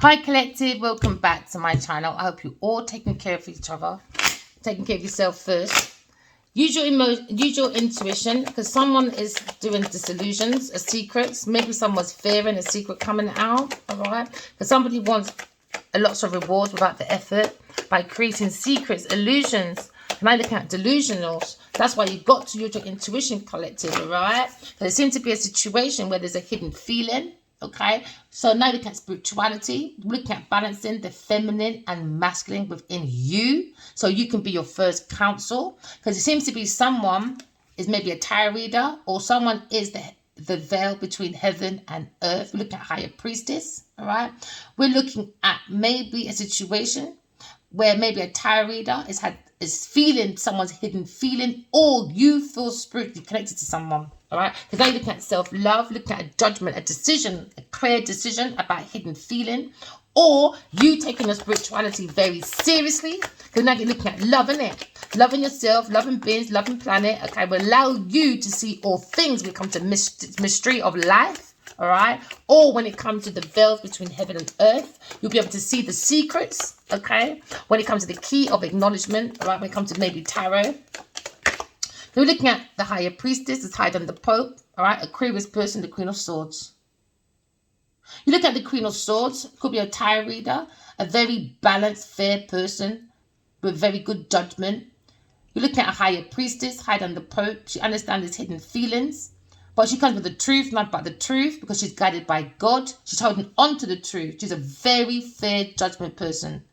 Hi collective, welcome back to my channel. I hope you're all taking care of each other, taking care of yourself first. Use your intuition, because someone is doing disillusions, secrets. Maybe someone's fearing a secret coming out, all right? Because somebody wants a lots of rewards without the effort by creating secrets, illusions. And I look at delusionals. That's why you got to use your intuition, collective, all right? There seems to be a situation where there's a hidden feeling. Okay, so now look at spirituality, looking at balancing the feminine and masculine within you, so you can be your first counsel. Because it seems to be someone is maybe a tarot reader, or someone is the veil between heaven and earth. We're looking at higher priestess. All right, we're looking at maybe a situation where maybe a tarot reader is feeling someone's hidden feeling, or you feel spiritually connected to someone. All right, because now you're looking at self-love, looking at a judgment, a decision, a clear decision about hidden feeling, or you taking your spirituality very seriously, because now you're looking at loving it, loving yourself, loving beings, loving planet. Okay, will allow you to see all things when it comes to mystery of life. All right, or when it comes to the veils between heaven and earth, you'll be able to see the secrets. Okay, when it comes to the key of acknowledgement. All right, when it comes to maybe tarot. We're looking at the higher priestess, is higher than the Pope. All right, Aquarius person, the Queen of Swords. You look at the Queen of Swords, could be a tarot reader, a very balanced, fair person with very good judgment. You're looking at a higher priestess, higher than the Pope. She understands his hidden feelings, but she comes with the truth, not about the truth, because she's guided by God. She's holding on to the truth. She's a very fair judgment person,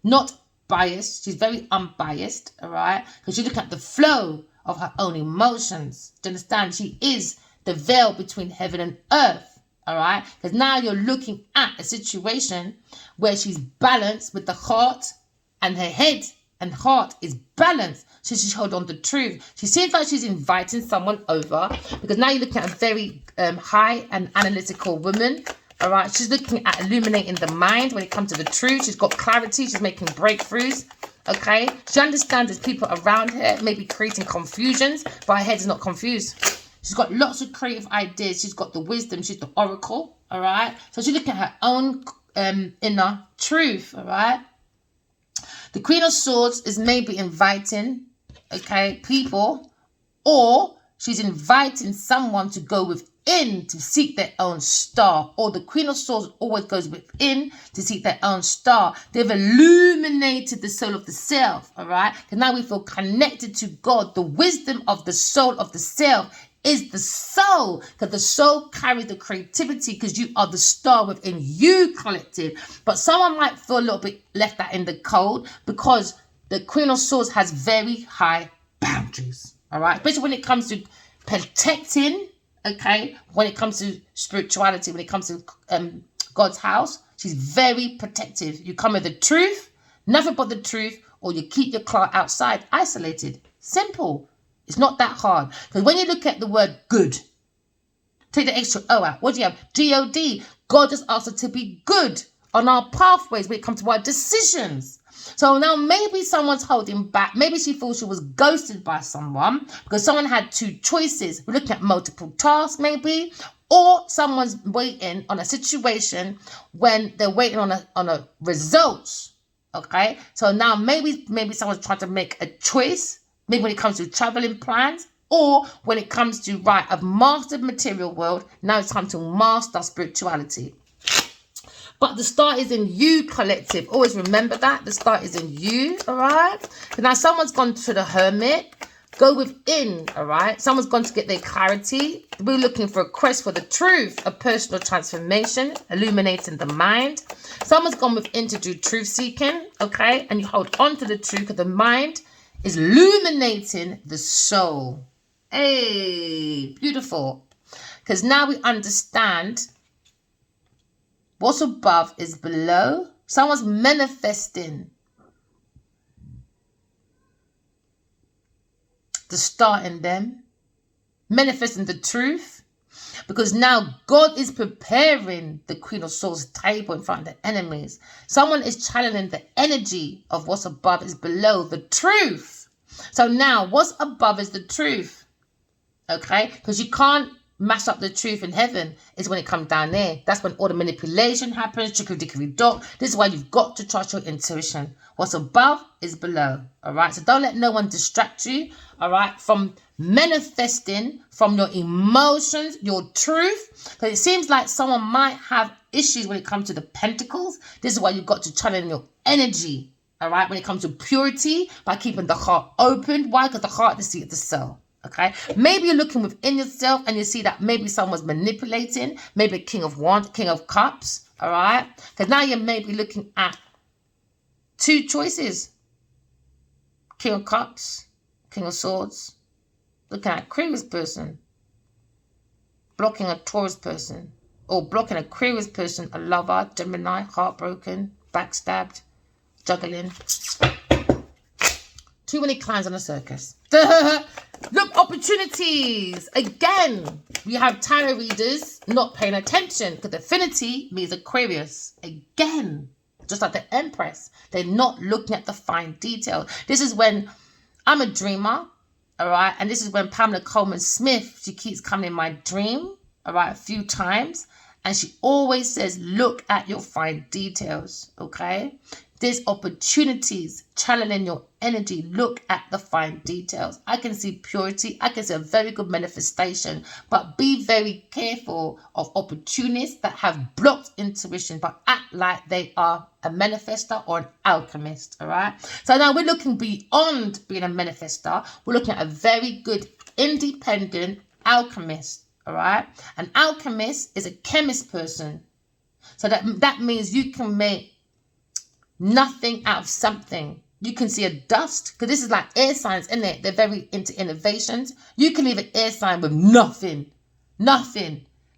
not biased. She's very unbiased, all right, because you look at the flow of her own emotions. Do you understand? She is the veil between heaven and earth. All right, because now you're looking at a situation where she's balanced with the heart, and her head and heart is balanced, so she's holding on to truth. She seems like she's inviting someone over, because now you're looking at a very high and analytical woman. All right, she's looking at illuminating the mind when it comes to the truth. She's got clarity. She's making breakthroughs. Okay, she understands there's people around her maybe creating confusions, but her head is not confused. She's got lots of creative ideas. She's got the wisdom. She's the oracle. All right, so she's looking at her own inner truth. All right, the Queen of Swords is maybe inviting, okay, people, or she's inviting someone to go within to seek their own star. Or the Queen of Swords always goes within to seek their own star. They've illuminated the soul of the self, all right? Because now we feel connected to God. The wisdom of the soul of the self is the soul, because the soul carries the creativity, because you are the star within you, collective. But someone might feel a little bit left out in the cold, because the Queen of Swords has very high boundaries, all right? Especially when it comes to protecting, okay, when it comes to spirituality, when it comes to God's house, she's very protective. You come with the truth, nothing but the truth, or you keep your car outside, isolated. Simple. It's not that hard. Because when you look at the word good, take the extra O out. What do you have? G-O-D. God just asks us to be good on our pathways when it comes to our decisions. So now maybe someone's holding back. Maybe she feels she was ghosted by someone because someone had two choices. We're looking at multiple tasks maybe. Or someone's waiting on a situation when they're waiting on a results. Okay? So now maybe someone's trying to make a choice. Maybe when it comes to traveling plans, or when it comes to, right, I've mastered material world, now it's time to master spirituality. But the start is in you, collective. Always remember that. The start is in you, all right? So now someone's gone to the hermit. Go within, all right? Someone's gone to get their clarity. We're looking for a quest for the truth, a personal transformation, illuminating the mind. Someone's gone within to do truth seeking, okay? And you hold on to the truth, because the mind is illuminating the soul. Hey, beautiful. Because now we understand what's above is below. Someone's manifesting the star in them, manifesting the truth. Because now God is preparing the Queen of Swords table in front of the enemies. Someone is channeling the energy of what's above is below, the truth. So now what's above is the truth. Okay? Because you can't mash up the truth in heaven is when it comes down there. That's when all the manipulation happens, chickadee-dickory-dock. This is why you've got to trust your intuition. What's above is below, all right? So don't let no one distract you, all right, from manifesting from your emotions, your truth. Because it seems like someone might have issues when it comes to the pentacles. This is why you've got to channel your energy, all right, when it comes to purity, by keeping the heart open. Why? Because the heart is the seat of the soul. Okay, maybe you're looking within yourself and you see that maybe someone's manipulating, maybe King of Wands, King of Cups, all right? Because now you're maybe looking at two choices. King of Cups, King of Swords. Looking at Aquarius person. Blocking a Taurus person. Or blocking a Aquarius person, a lover, Gemini, heartbroken, backstabbed, juggling. Too many clowns on a circus. Look, opportunities. Again, we have tarot readers not paying attention because affinity means Aquarius. Again, just like the Empress, they're not looking at the fine detail. This is when I'm a dreamer, all right? And this is when Pamela Coleman Smith, she keeps coming in my dream, all right, a few times. And she always says, look at your fine details, okay? There's opportunities, channeling your energy. Look at the fine details. I can see purity. I can see a very good manifestation. But be very careful of opportunists that have blocked intuition but act like they are a manifester or an alchemist, all right? So now we're looking beyond being a manifester. We're looking at a very good independent alchemist, all right? An alchemist is a chemist person. So that means you can make nothing out of something. You can see a dust, because this is like air signs, isn't it? They're very into innovations. You can leave an air sign with nothing.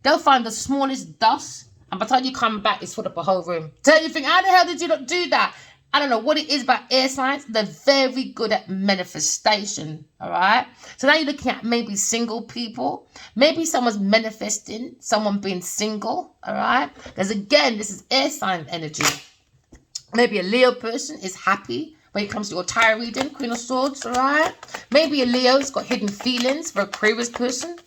They'll find the smallest dust, and by the time you come back, it's filled up a whole room. So you think, how the hell did you not do that? I don't know what it is about air signs. They're very good at manifestation, all right? So now you're looking at maybe single people. Maybe someone's manifesting, someone being single, all right? Because again, this is air sign energy. Maybe a Leo person is happy when it comes to your tarot reading, Queen of Swords, all right? Maybe a Leo's got hidden feelings for a Aquarius person.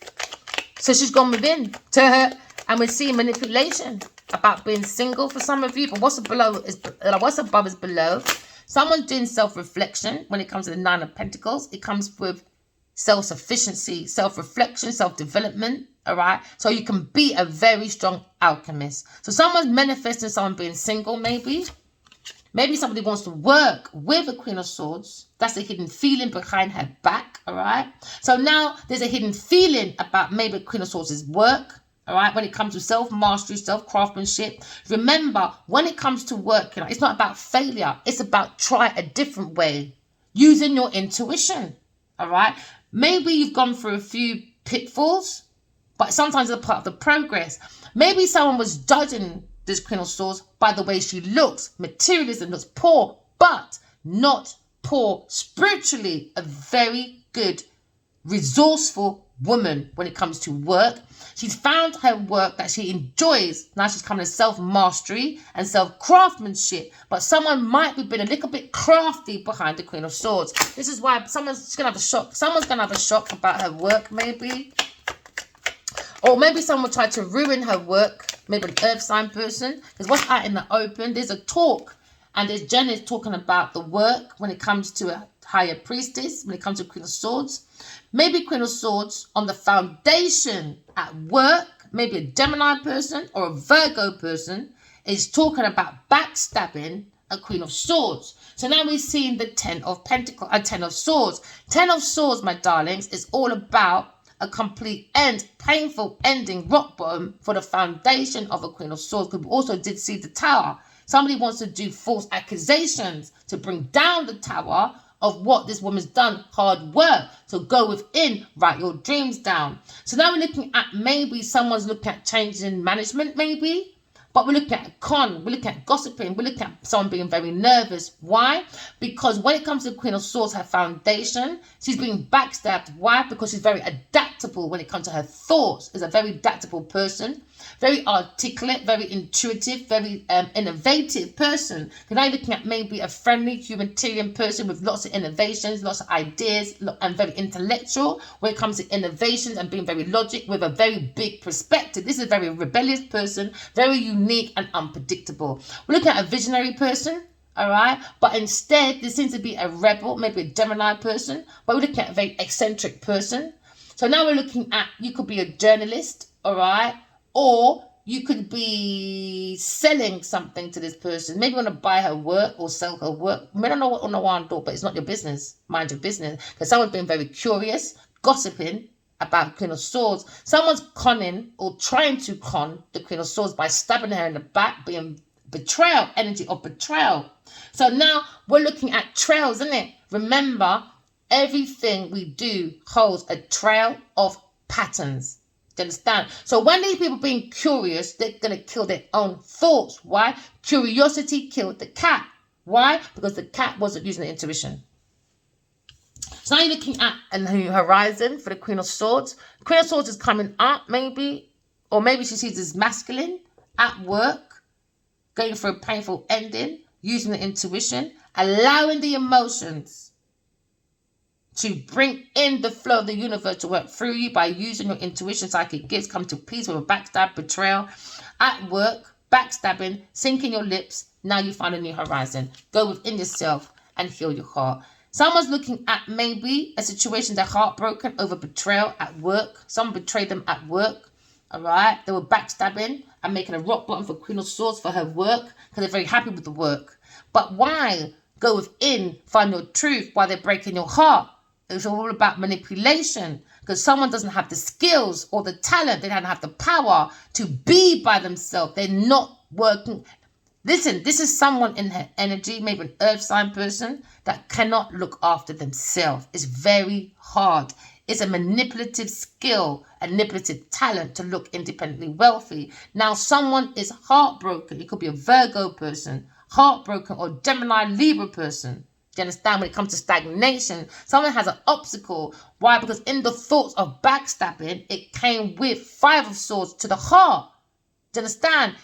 So she's gone within to her, and we're seeing manipulation about being single for some of you. But what's above is below. Someone's doing self-reflection when it comes to the Nine of Pentacles. It comes with self-sufficiency, self-reflection, self-development, all right? So you can be a very strong alchemist. So someone's manifesting someone being single, maybe. Maybe somebody wants to work with a Queen of Swords. That's a hidden feeling behind her back, all right? So now there's a hidden feeling about maybe Queen of Swords' work, all right? When it comes to self-mastery, self-craftsmanship. Remember, when it comes to work, it's not about failure. It's about try a different way, using your intuition, all right? Maybe you've gone through a few pitfalls, but sometimes it's a part of the progress. Maybe someone was judging this Queen of Swords by the way she looks. Materialism looks poor, but not poor spiritually. A very good, resourceful woman when it comes to work. She's found her work that she enjoys. Now she's coming to self-mastery and self-craftsmanship. But someone might be been a little bit crafty behind the Queen of Swords. This is why someone's going to have a shock. Someone's going to have a shock about her work, maybe. Or maybe someone tried to ruin her work. Maybe an earth sign person. Because what's out in the open, there's a talk. And there's Jen is talking about the work when it comes to a higher priestess, when it comes to Queen of Swords. Maybe Queen of Swords on the foundation at work. Maybe a Gemini person or a Virgo person is talking about backstabbing a Queen of Swords. So now we're seeing the Ten of Pentacles, Ten of Swords. Ten of Swords, my darlings, is all about a complete end, painful ending, rock bottom for the foundation of a Queen of Swords. Because we also did see the Tower. Somebody wants to do false accusations to bring down the Tower of what this woman's done, hard work. So go within, write your dreams down. So now we're looking at maybe someone's looking at changes in management, maybe. But we're looking at we're looking at gossiping, we're looking at someone being very nervous. Why? Because when it comes to the Queen of Swords, her foundation, she's being backstabbed. Why? Because she's very adaptable when it comes to her thoughts. Is a very adaptable person. Very articulate, very intuitive, very innovative person. Because now you're looking at maybe a friendly humanitarian person with lots of innovations, lots of ideas, and very intellectual when it comes to innovations and being very logic with a very big perspective. This is a very rebellious person, very unique and unpredictable. We're looking at a visionary person. All right, but instead there seems to be a rebel, maybe a Gemini person, but we're looking at a very eccentric person. So now we're looking at, you could be a journalist, all right, or you could be selling something to this person. Maybe you want to buy her work or sell her work. I don't know what on the one door, but it's not your business. Mind your business, because someone's been very curious, gossiping about Queen of Swords. Someone's conning or trying to con the Queen of Swords by stabbing her in the back, being betrayal, energy of betrayal. So now we're looking at trails, isn't it? Remember, everything we do holds a trail of patterns. Do you understand? So when these people being curious, they're going to kill their own thoughts. Why? Curiosity killed the cat. Why? Because the cat wasn't using the intuition. So now you're looking at a new horizon for the Queen of Swords. The Queen of Swords is coming up, maybe, or maybe she sees this masculine at work, going for a painful ending, using the intuition, allowing the emotions to bring in the flow of the universe to work through you by using your intuition, psychic gifts, come to peace with a backstab, betrayal, at work, backstabbing, sinking your lips. Now you find a new horizon. Go within yourself and heal your heart. Someone's looking at maybe a situation they're heartbroken over betrayal at work. Someone betrayed them at work. All right, they were backstabbing and making a rock bottom for Queen of Swords for her work because they're very happy with the work. But why go within, find your truth while they're breaking your heart? It's all about manipulation because someone doesn't have the skills or the talent. They don't have the power to be by themselves. They're not working. Listen, this is someone in her energy, maybe an earth sign person that cannot look after themselves. It's very hard. It's a manipulative skill, a manipulative talent to look independently wealthy. Now, someone is heartbroken. It could be a Virgo person, heartbroken, or Gemini, Libra person. Do you understand? When it comes to stagnation, someone has an obstacle. Why? Because in the thoughts of backstabbing, it came with 5 of Swords to the heart. Do you understand?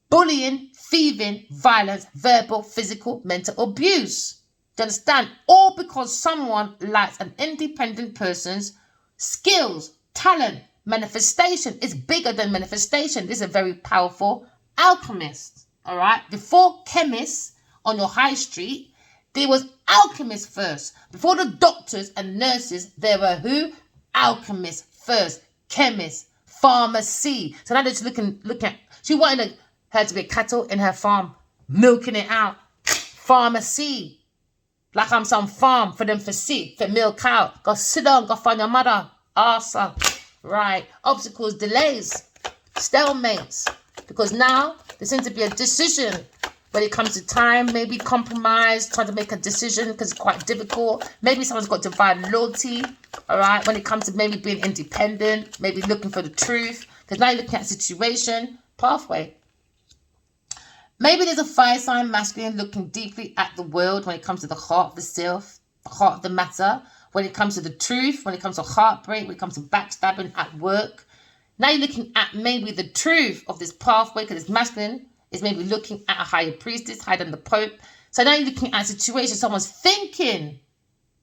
Bullying, thieving, violence, verbal, physical, mental abuse. Do you understand? All because someone lacks an independent person's skills, talent, manifestation. Is bigger than manifestation. This is a very powerful alchemist. All right? Before chemists on your high street, there was alchemists first. Before the doctors and nurses, there were who? Alchemists first. Chemists. Pharmacy. So now they're just looking at, she wanted her to be cattle in her farm, milking it out. Pharmacy. Like I'm some farm for them for see, for milk out. Go sit down, go find your mother. Awesome. Right. Obstacles, delays, stalemates. Because now there seems to be a decision when it comes to time, maybe compromise, trying to make a decision because it's quite difficult. Maybe someone's got divine loyalty, all right, when it comes to maybe being independent, maybe looking for the truth. Because now you're looking at situation, pathway. Maybe there's a fire sign masculine looking deeply at the world when it comes to the heart of the self, the heart of the matter, when it comes to the truth, when it comes to heartbreak, when it comes to backstabbing at work. Now you're looking at maybe the truth of this pathway because it's masculine. Is maybe looking at a higher priestess, higher than the Pope. So now you're looking at a situation, someone's thinking,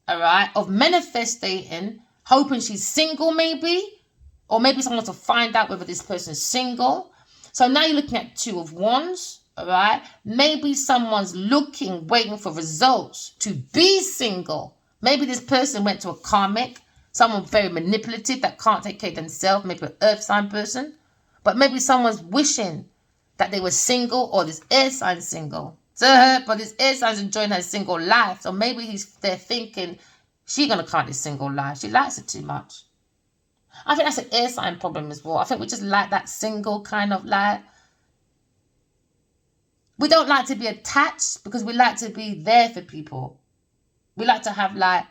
all right, of manifesting, hoping she's single maybe, or maybe someone wants to find out whether this person's single. So now you're looking at 2 of Wands, all right. Maybe someone's looking, waiting for results to be single. Maybe this person went to a karmic, someone very manipulative that can't take care of themselves, maybe an earth sign person. But maybe someone's wishing that they were single or this air sign single. So but this air sign's enjoying her single life. So maybe they're thinking, she's going to count this single life. She likes it too much. I think that's an air sign problem as well. I think we just like that single kind of life. We don't like to be attached because we like to be there for people. We like to have like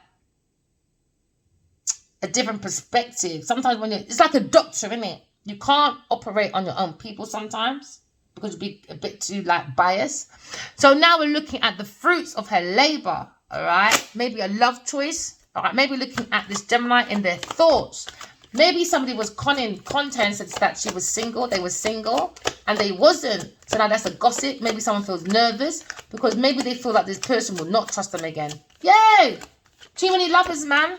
a different perspective. Sometimes when it's like a doctor, isn't it? You can't operate on your own people sometimes, because you'd be a bit too like biased. So now we're looking at the fruits of her labor, all right? Maybe a love choice, all right? Maybe looking at this Gemini in their thoughts. Maybe somebody was conning contents that she was single, they were single, and they wasn't. So now that's a gossip. Maybe someone feels nervous because maybe they feel like this person will not trust them again. Yay! Too many lovers, man,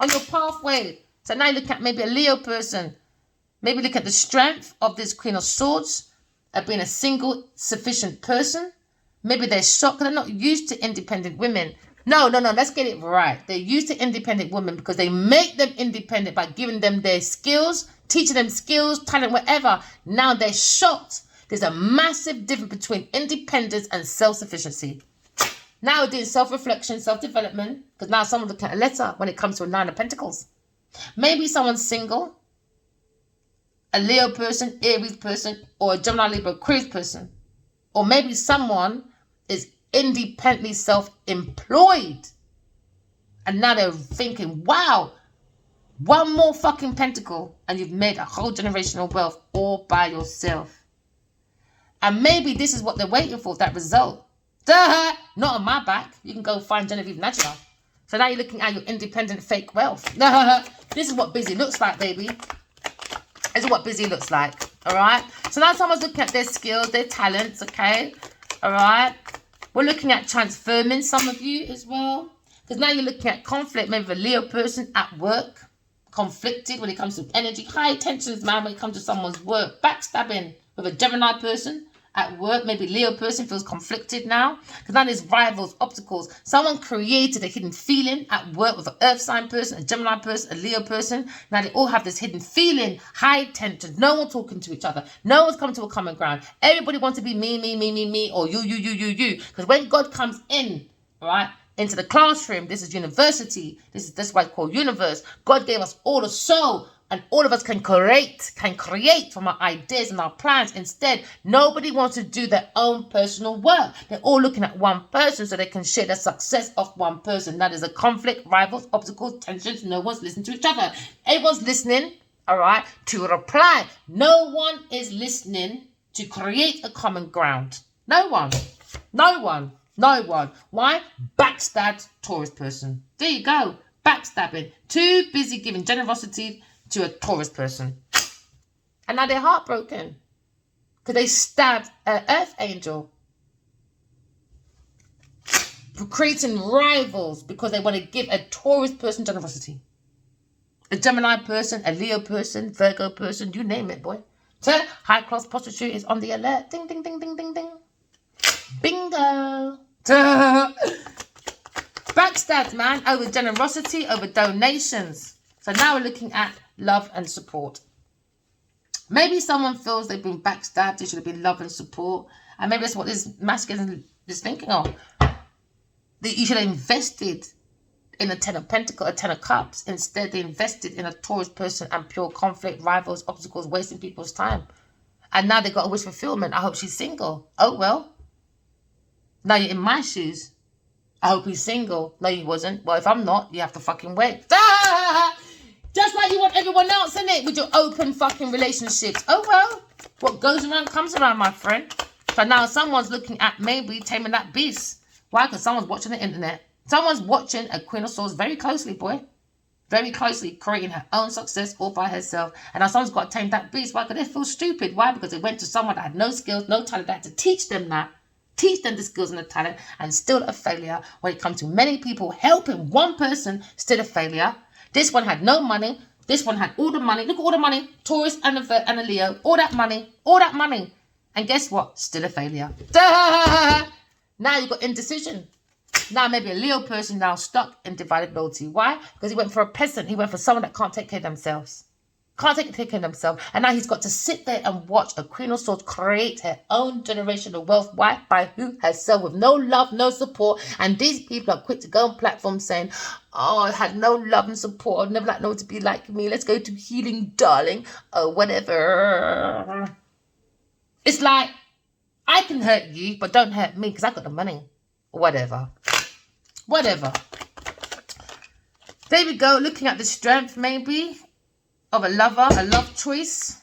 on your pathway. So now you look at maybe a Leo person. Maybe look at the strength of this Queen of Swords at being a single, sufficient person. Maybe they're shocked because they're not used to independent women. No, let's get it right. They're used to independent women because they make them independent by giving them their skills, teaching them skills, talent, whatever. Now they're shocked. There's a massive difference between independence and self-sufficiency. Now we're doing self-reflection, self-development, because now someone's looking at a letter when it comes to a 9 of Pentacles. Maybe someone's single, a Leo person, Aries person, or a Gemini, Libra, Aquarius person. Or maybe someone is independently self-employed. And now they're thinking, wow, one more fucking pentacle and you've made a whole generational wealth all by yourself. And maybe this is what they're waiting for, that result. Duh! Not on my back. You can go find Genevieve Natural. So now you're looking at your independent fake wealth. This is what busy looks like, baby. This is what busy looks like. All right? So now someone's looking at their skills, their talents, okay? All right? We're looking at transforming some of you as well. Because now you're looking at conflict. Maybe a Leo person at work. Conflicted when it comes to energy. High tensions, man, when it comes to someone's work. Backstabbing with a Gemini person at work. Maybe Leo person feels conflicted now. Because now there's rivals, obstacles. Someone created a hidden feeling at work with an Earth sign person, a Gemini person, a Leo person. Now they all have this hidden feeling. High tension. No one talking to each other. No one's coming to a common ground. Everybody wants to be me, or you. Because when God comes in, right, into the classroom, this is university. This is why it's called universe. God gave us all a soul. And all of us can create from our ideas and our plans. Instead, nobody wants to do their own personal work. They're all looking at one person so they can share the success of one person. Now there's a conflict, rivals, obstacles, tensions. No one's listening to each other. Everyone's listening, all right, to reply. No one is listening to create a common ground. No one. Why? Backstabbed Taurus person. There you go. Backstabbing. Too busy giving generosity to a Taurus person. And now they're heartbroken because they stabbed an Earth angel. Creating rivals because they want to give a Taurus person generosity. A Gemini person, a Leo person, Virgo person, you name it, boy. So high class prostitute is on the alert. Ding, ding, ding, ding, ding, ding. Bingo. Backstabbed, man, over generosity, over donations. So now we're looking at love and support. Maybe someone feels they've been backstabbed. They should have been love and support. And maybe that's what this masculine is thinking of. That you should have invested in a 10 of Pentacles, a 10 of Cups. Instead, they invested in a Taurus person and pure conflict, rivals, obstacles, wasting people's time. And now they got a wish fulfillment. I hope she's single. Oh, well. Now you're in my shoes. I hope he's single. No, he wasn't. Well, if I'm not, you have to fucking wait. Just like you want everyone else, innit? With your open fucking relationships. Oh, well. What goes around comes around, my friend. So now someone's looking at maybe taming that beast. Why? Because someone's watching the internet. Someone's watching a Queen of Swords very closely, boy. Very closely, creating her own success all by herself. And now someone's got to tame that beast. Why? Because they feel stupid. Why? Because they went to someone that had no skills, no talent. They had to teach them that. Teach them the skills and the talent, and still a failure. When it comes to many people helping one person, still a failure. This one had no money. This one had all the money. Look at all the money. Taurus and a Leo. All that money. And guess what? Still a failure. Now you've got indecision. Now maybe a Leo person now stuck in divided loyalty. Why? Because he went for a peasant. He went for someone that can't take care of themselves. Can't take care of themselves. And now he's got to sit there and watch a Queen of Swords create her own generational wealth. Why? By who? Herself, with no love, no support. And these people are quick to go on platforms saying, oh, I had no love and support. I'd never like no one to be like me. Let's go to healing, darling. Oh, whatever. It's like, I can hurt you, but don't hurt me because I got the money. Whatever. There we go. Looking at the strength, maybe, of a lover, a love choice,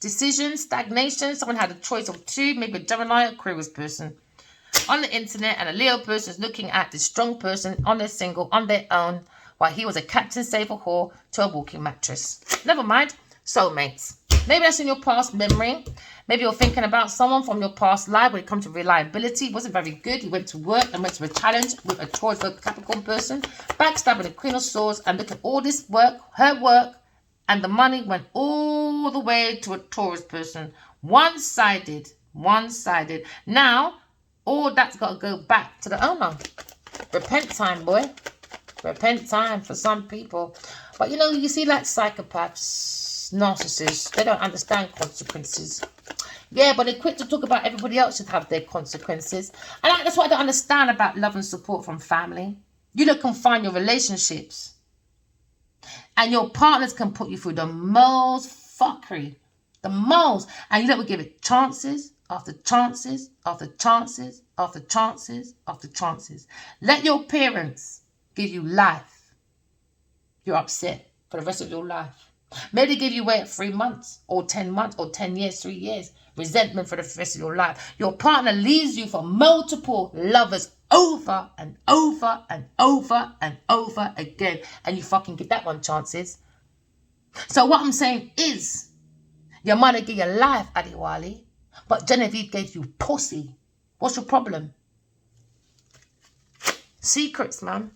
decision, stagnation. Someone had a choice of two, maybe a Gemini, Aquarius person on the internet, and a Leo person is looking at this strong person on their single, on their own, while he was a Captain Save a whore to a walking mattress. Never mind. Soulmates. Maybe that's in your past memory. Maybe you're thinking about someone from your past life when it comes to reliability. He wasn't very good. He went to work and went to a challenge with a Taurus Capricorn person. Backstabbing the Queen of Swords. And look at all this work, her work. And the money went all the way to a Taurus person. One-sided. One-sided. Now, all that's got to go back to the owner. Repent time, boy. Repent time for some people. But, you know, you see like psychopaths, narcissists, they don't understand consequences. Yeah, but they're quick to talk about everybody else should have their consequences. And that's what I don't understand about love and support from family. You look and find your relationships. And your partners can put you through the most fuckery. The most. And you don't give it chances after chances after chances after chances after chances. Let your parents give you life. You're upset for the rest of your life. Maybe give you away at 3 months or 10 months or 10 years, 3 years. Resentment for the rest of your life. Your partner leaves you for multiple lovers over and over and over and over again. And you fucking give that one chances. So what I'm saying is, your mother gave you life, Adiwali, but Genevieve gave you pussy. What's your problem? Secrets, man.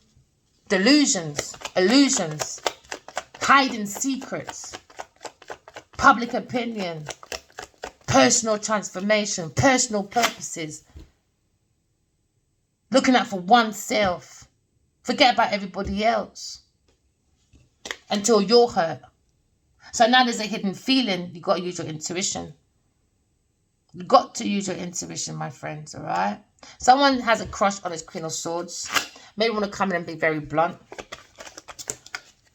Delusions. Illusions. Hiding secrets. Public opinion. Personal transformation. Personal purposes. Looking out for oneself. Forget about everybody else. Until you're hurt. So now there's a hidden feeling. You've got to use your intuition. You've got to use your intuition, my friends, all right? Someone has a crush on his Queen of Swords. Maybe want to come in and be very blunt.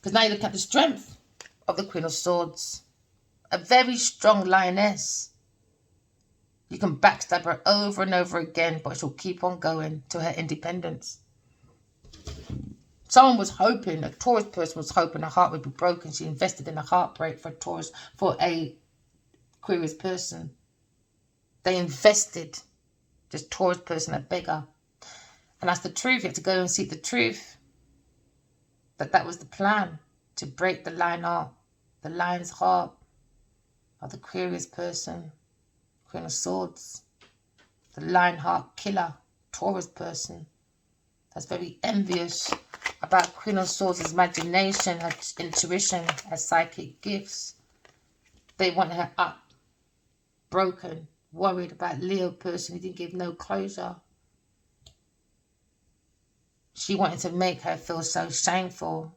Because now you look at the strength of the Queen of Swords. A very strong lioness. You can backstab her over and over again, but she'll keep on going to her independence. Someone was hoping, a Taurus person was hoping her heart would be broken. She invested in a heartbreak for a Aquarius person. They invested. This Taurus person, a beggar. And that's the truth. You have to go and seek the truth. That was the plan. To break the the lion's heart of the Aquarius person. Queen of Swords. The lion heart killer. Taurus person. That's very envious about Queen of Swords' imagination, her intuition, her psychic gifts. They want her up, broken, worried about Leo person who didn't give no closure. She wanted to make her feel so shameful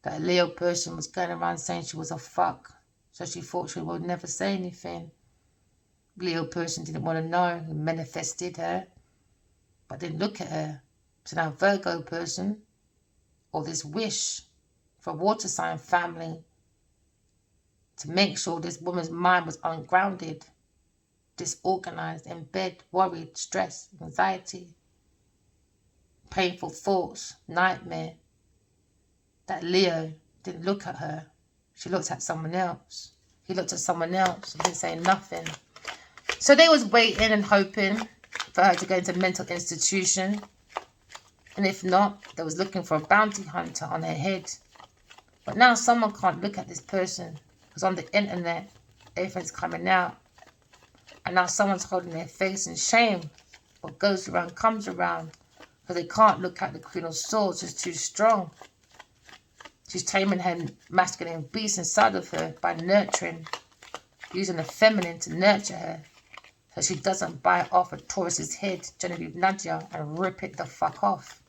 that a Leo person was going around saying she was a fuck. So she thought she would never say anything. Leo person didn't want to know. He manifested her, but didn't look at her. So now Virgo person, or this wish for a water sign family to make sure this woman's mind was ungrounded, disorganized, in bed, worried, stressed, anxiety, painful thoughts, nightmare. That Leo didn't look at her. She looked at someone else. He looked at someone else and didn't say nothing. So they was waiting and hoping for her to go into a mental institution. And if not, they was looking for a bounty hunter on her head. But now someone can't look at this person. Because on the internet, everything's coming out. And now someone's holding their face in shame. What goes around comes around. Because they can't look at the Queen of Swords. She's too strong. She's taming her masculine beast inside of her by nurturing. Using the feminine to nurture her. So she doesn't bite off a Taurus's head, Genevieve Nadia, and rip it the fuck off.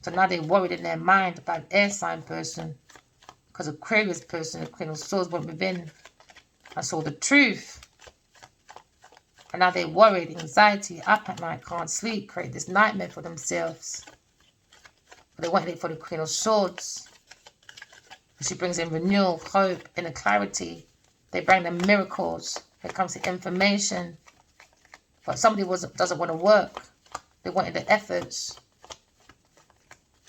So now they're worried in their mind about an air sign person. Because Aquarius person, the Queen of Swords, went within and saw the truth. And now they're worried, anxiety, up at night, can't sleep, create this nightmare for themselves. But they wanted it for the Queen of Swords. She brings in renewal, hope, inner clarity. They bring them miracles. When it comes to information. But somebody doesn't want to work. They wanted the efforts.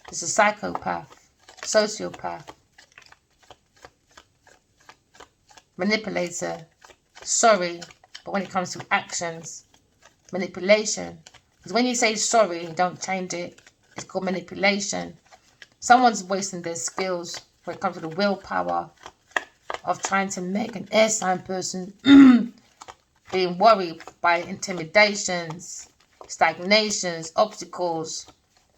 It's a psychopath, sociopath, manipulator, sorry, but when it comes to actions, manipulation. Because when you say sorry, don't change it. It's called manipulation. Someone's wasting their skills when it comes to the willpower of trying to make an air sign person being worried by intimidations, stagnations, obstacles,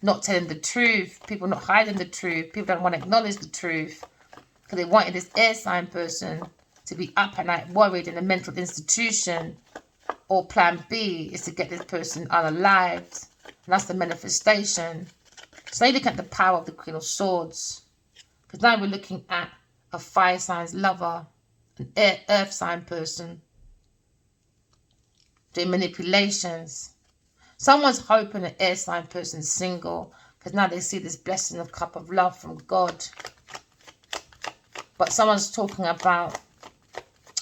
not telling the truth, people not hiding the truth, people don't want to acknowledge the truth because they wanted this air sign person to be up at night worried in a mental institution. Or plan B is to get this person unalived. And that's the manifestation. So you look at the power of the Queen of Swords. Because now we're looking at a fire sign's lover, an earth sign person, doing manipulations. Someone's hoping an air sign person's single because now they see this blessing of cup of love from God. But someone's talking about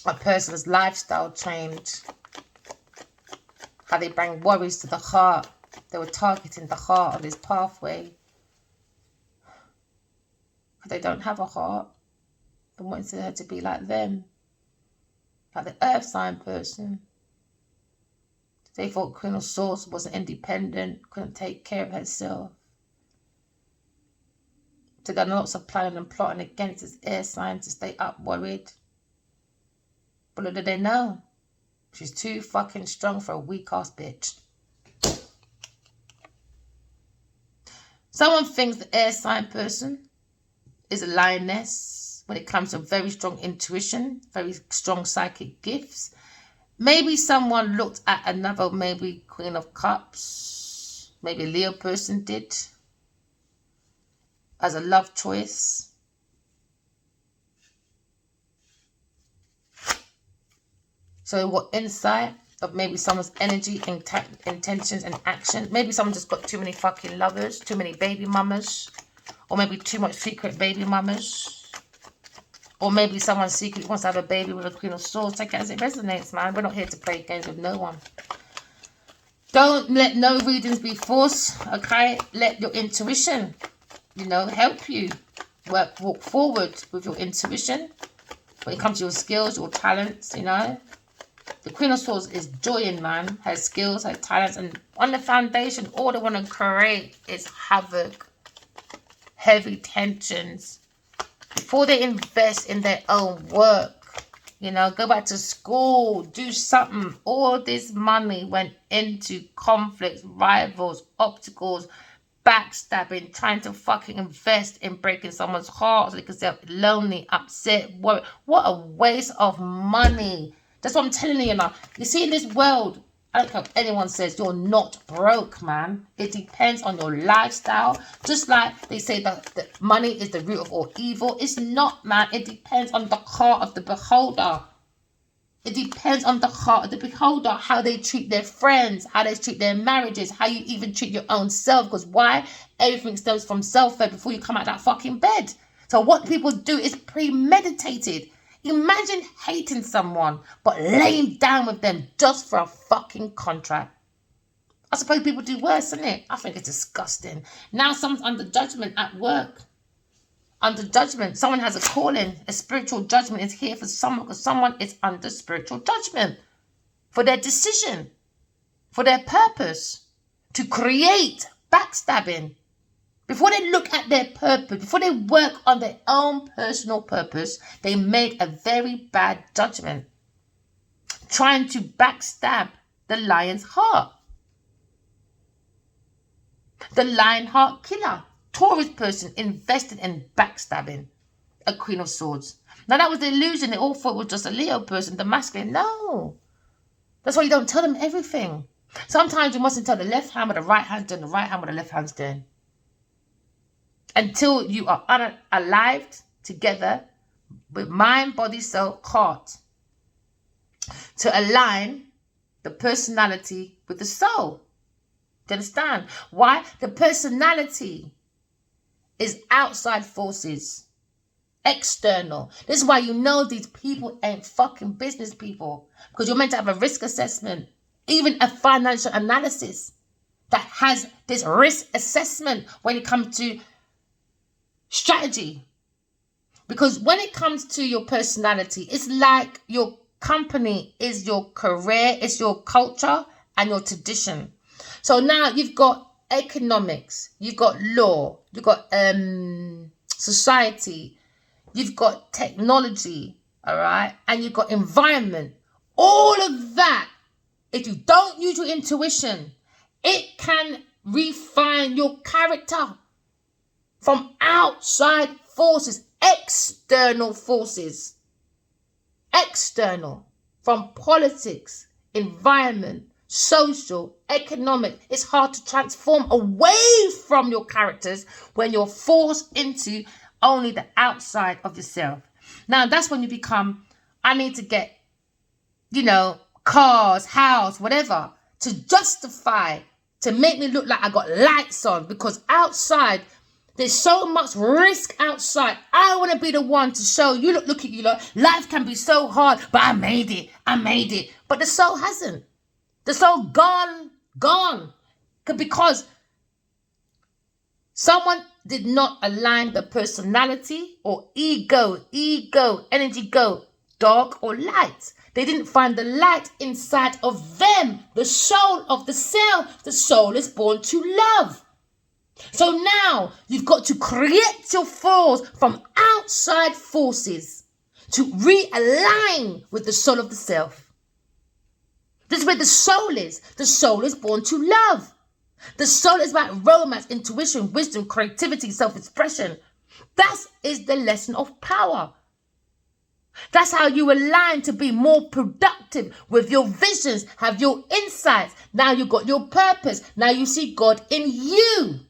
a person's lifestyle change. How they bring worries to the heart. They were targeting the heart of this pathway. But they don't have a heart. They wanted her to be like them. Like the earth sign person. They thought Queen of Swords wasn't independent, couldn't take care of herself. So they're lots of planning and plotting against this air sign to stay up worried. But little did they know, she's too fucking strong for a weak ass bitch. Someone thinks the air sign person is a lioness when it comes to very strong intuition, very strong psychic gifts. Maybe someone looked at another, maybe Queen of Cups, maybe a Leo person did, as a love choice. So what insight of maybe someone's energy, intentions and action. Maybe someone just got too many fucking lovers, too many baby mamas, or maybe too much secret baby mamas. Or maybe someone secretly wants to have a baby with a Queen of Swords. Take it as it resonates, man. We're not here to play games with no one. Don't let no readings be forced, okay? Let your intuition, help you walk forward with your intuition. When it comes to your skills, your talents, The Queen of Swords is joying, man. Her skills, her talents, and on the foundation, all they want to create is havoc, heavy tensions. Before they invest in their own work, go back to school, do something. All this money went into conflicts, rivals, obstacles, backstabbing, trying to fucking invest in breaking someone's heart because they're lonely, upset, worried. What a waste of money. That's what I'm telling you now. You see, in this world, I don't care what anyone says, you're not broke, man. It depends on your lifestyle. Just like they say that money is the root of all evil. It's not, man. It depends on the heart of the beholder. It depends on the heart of the beholder, how they treat their friends, how they treat their marriages, how you even treat your own self. Because why? Everything stems from self-care before you come out of that fucking bed. So what people do is premeditated. Imagine hating someone, but laying down with them just for a fucking contract. I suppose people do worse, isn't it? I think it's disgusting. Now someone's under judgment at work. Under judgment. Someone has a calling. A spiritual judgment is here for someone because someone is under spiritual judgment for their decision, for their purpose, to create backstabbing. Before they look at their purpose, before they work on their own personal purpose, they made a very bad judgment, trying to backstab the lion's heart. The lion heart killer, Taurus person invested in backstabbing a Queen of Swords. Now that was the illusion. They all thought it was just a Leo person, the masculine. No. That's why you don't tell them everything. Sometimes you mustn't tell the left hand what the right hand's doing, the right hand what the left hand's doing. Until you are unalived together with mind, body, soul, heart. To align the personality with the soul. Do you understand? Why? The personality is outside forces. External. This is why these people ain't fucking business people. Because you're meant to have a risk assessment. Even a financial analysis that has this risk assessment when it comes to strategy. Because when it comes to your personality, it's like your company is your career, it's your culture and your tradition. So now you've got economics, you've got law, you've got society, you've got technology, all right? And you've got environment. All of that, if you don't use your intuition, it can refine your character from outside forces, external forces. External, from politics, environment, social, economic. It's hard to transform away from your characters when you're forced into only the outside of yourself. Now, that's when you become, I need to get, cars, house, whatever, to justify, to make me look like I got lights on, because outside, there's so much risk outside. I want to be the one to show you, look at you, life can be so hard, but I made it. But the soul hasn't. The soul gone. Because someone did not align the personality or ego, energy go, dark or light. They didn't find the light inside of them, the soul of the self. The soul is born to love. So now you've got to create your force from outside forces to realign with the soul of the self. This is where the soul is. The soul is born to love. The soul is about romance, intuition, wisdom, creativity, self-expression. That is the lesson of power. That's how you align to be more productive with your visions, have your insights. Now you've got your purpose. Now you see God in you.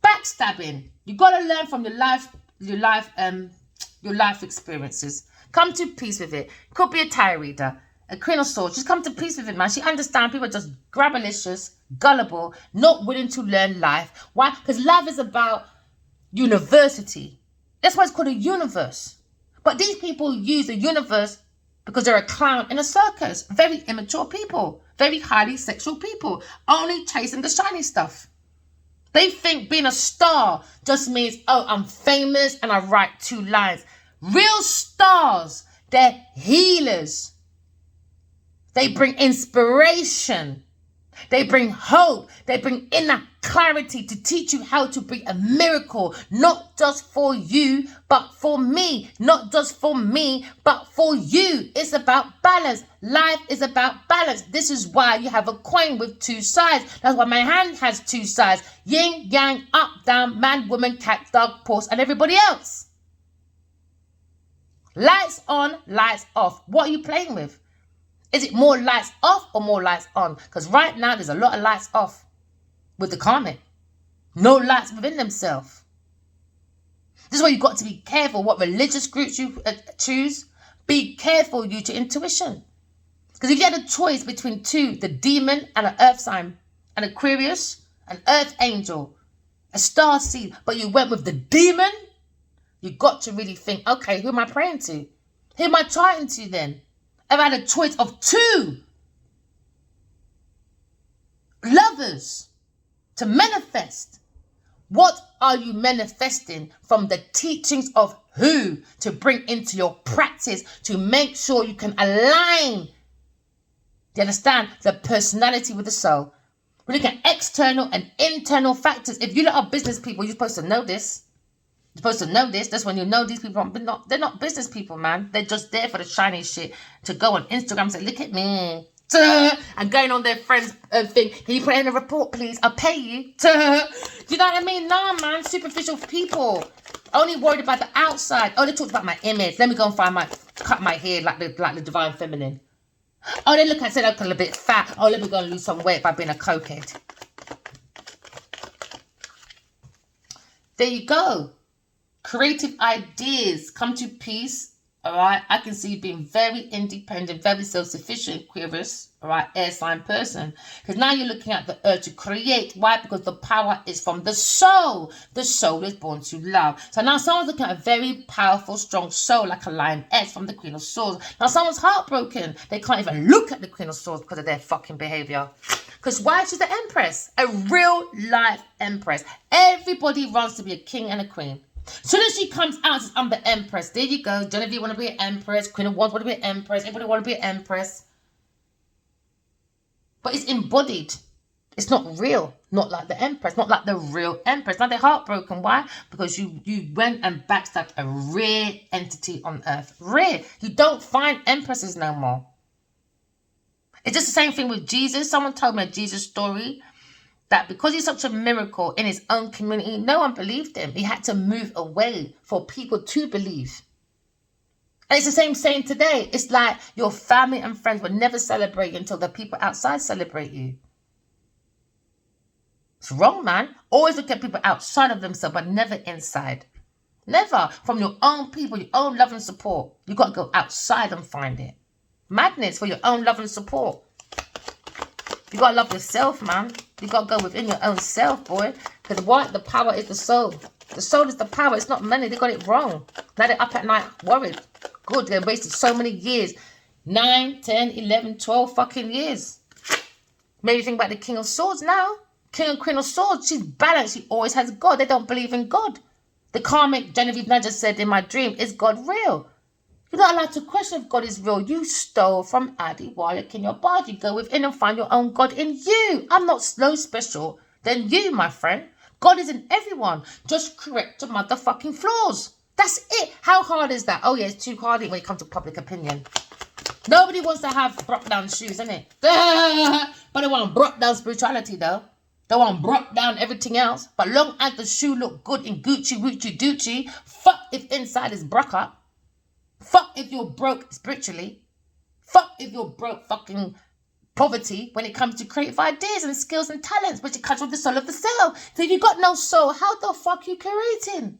Backstabbing. You got to learn from your life experiences. Come to peace with it. Could be a tarot reader, a Queen of Swords. Just come to peace with it, man. She understands people are just grabbalicious, gullible, not willing to learn life. Why? Because life is about university. That's why it's called a universe. But these people use the universe because they're a clown in a circus. Very immature people. Very highly sexual people. Only chasing the shiny stuff. They think being a star just means, oh, I'm famous and I write 2 lines. Real stars, they're healers. They bring inspiration. They bring hope. They bring inner clarity to teach you how to be a miracle. Not just for you, but for me. Not just for me, but for you. It's about balance. Life is about balance. This is why you have a coin with 2 sides. That's why my hand has 2 sides. Yin, yang, up, down, man, woman, cat, dog, horse, and everybody else. Lights on, lights off. What are you playing with? Is it more lights off or more lights on? Because right now there's a lot of lights off with the karmic. No lights within themselves. This is why you've got to be careful what religious groups you choose. Be careful, use your intuition. Because if you had a choice between 2, the demon and an earth sign, an Aquarius, an earth angel, a star seed, but you went with the demon, you got to really think, okay, who am I praying to? Who am I trying to then? I've had a choice of 2 lovers to manifest. What are you manifesting from the teachings of who to bring into your practice to make sure you can align? Do you understand? The personality with the soul. We look at external and internal factors. If you are business people, you're supposed to know this. You're supposed to know this. That's when you know these people. They're not business people, man. They're just there for the shiny shit. To go on Instagram and say, look at me. And going on their friends' thing. Can you put in a report, please? I'll pay you. Do you know what I mean? Nah, man. Superficial people. Only worried about the outside. Oh, they talked about my image. Let me go and cut my hair like the divine feminine. Oh, they look and said I'm a bit fat. Oh, let me go and lose some weight by being a cokehead. There you go. Creative ideas. Come to peace. All right. I can see you being very independent, very self-sufficient, Aquarius. All right. Air sign person. Because now you're looking at the urge to create. Why? Because the power is from the soul. The soul is born to love. So now someone's looking at a very powerful, strong soul, like a lioness from the Queen of Swords. Now someone's heartbroken. They can't even look at the Queen of Swords because of their fucking behavior. Because why? She's the Empress. A real life Empress. Everybody runs to be a king and a queen. Soon as she comes out, says, I'm the Empress. There you go. Genevieve want to be an Empress. Queen of Wands want to be an Empress. Everybody want to be an Empress. But it's embodied. It's not real. Not like the Empress. Not like the real Empress. Now they're heartbroken. Why? Because you went and backstabbed a rare entity on earth. Rare. You don't find Empresses no more. It's just the same thing with Jesus. Someone told me a Jesus story that because he's such a miracle in his own community, no one believed him. He had to move away for people to believe. And it's the same saying today. It's like your family and friends will never celebrate you until the people outside celebrate you. It's wrong, man. Always look at people outside of themselves, but never inside. Never. From your own people, your own love and support. You got to go outside and find it. Madness for your own love and support. You got to love yourself, man. You got to go within your own self, boy. Because what? The power is the soul. The soul is the power. It's not money. They got it wrong. Now they're up at night worried. Good. They wasted so many years. 9, 10, 11, 12 fucking years. Maybe think about the King of Swords now. King and Queen of Swords. She's balanced. She always has God. They don't believe in God. The karmic Genevieve Nudger said in my dream, is God real? You're not allowed to question if God is real. You stole from Adi Wallach in your body. Go within and find your own God in you. I'm not no special than you, my friend. God is in everyone. Just correct the motherfucking flaws. That's it. How hard is that? Oh, yeah, it's too hard when it comes to public opinion. Nobody wants to have brought down shoes, innit? But they want to brought down spirituality, though. They want to brought down everything else. But long as the shoe look good in Gucci, Woochie, Doochie, fuck if inside is broke up. Fuck if you're broke spiritually. Fuck if you're broke fucking poverty when it comes to creative ideas and skills and talents, which it comes with the soul of the self. So if you got no soul, how the fuck are you creating?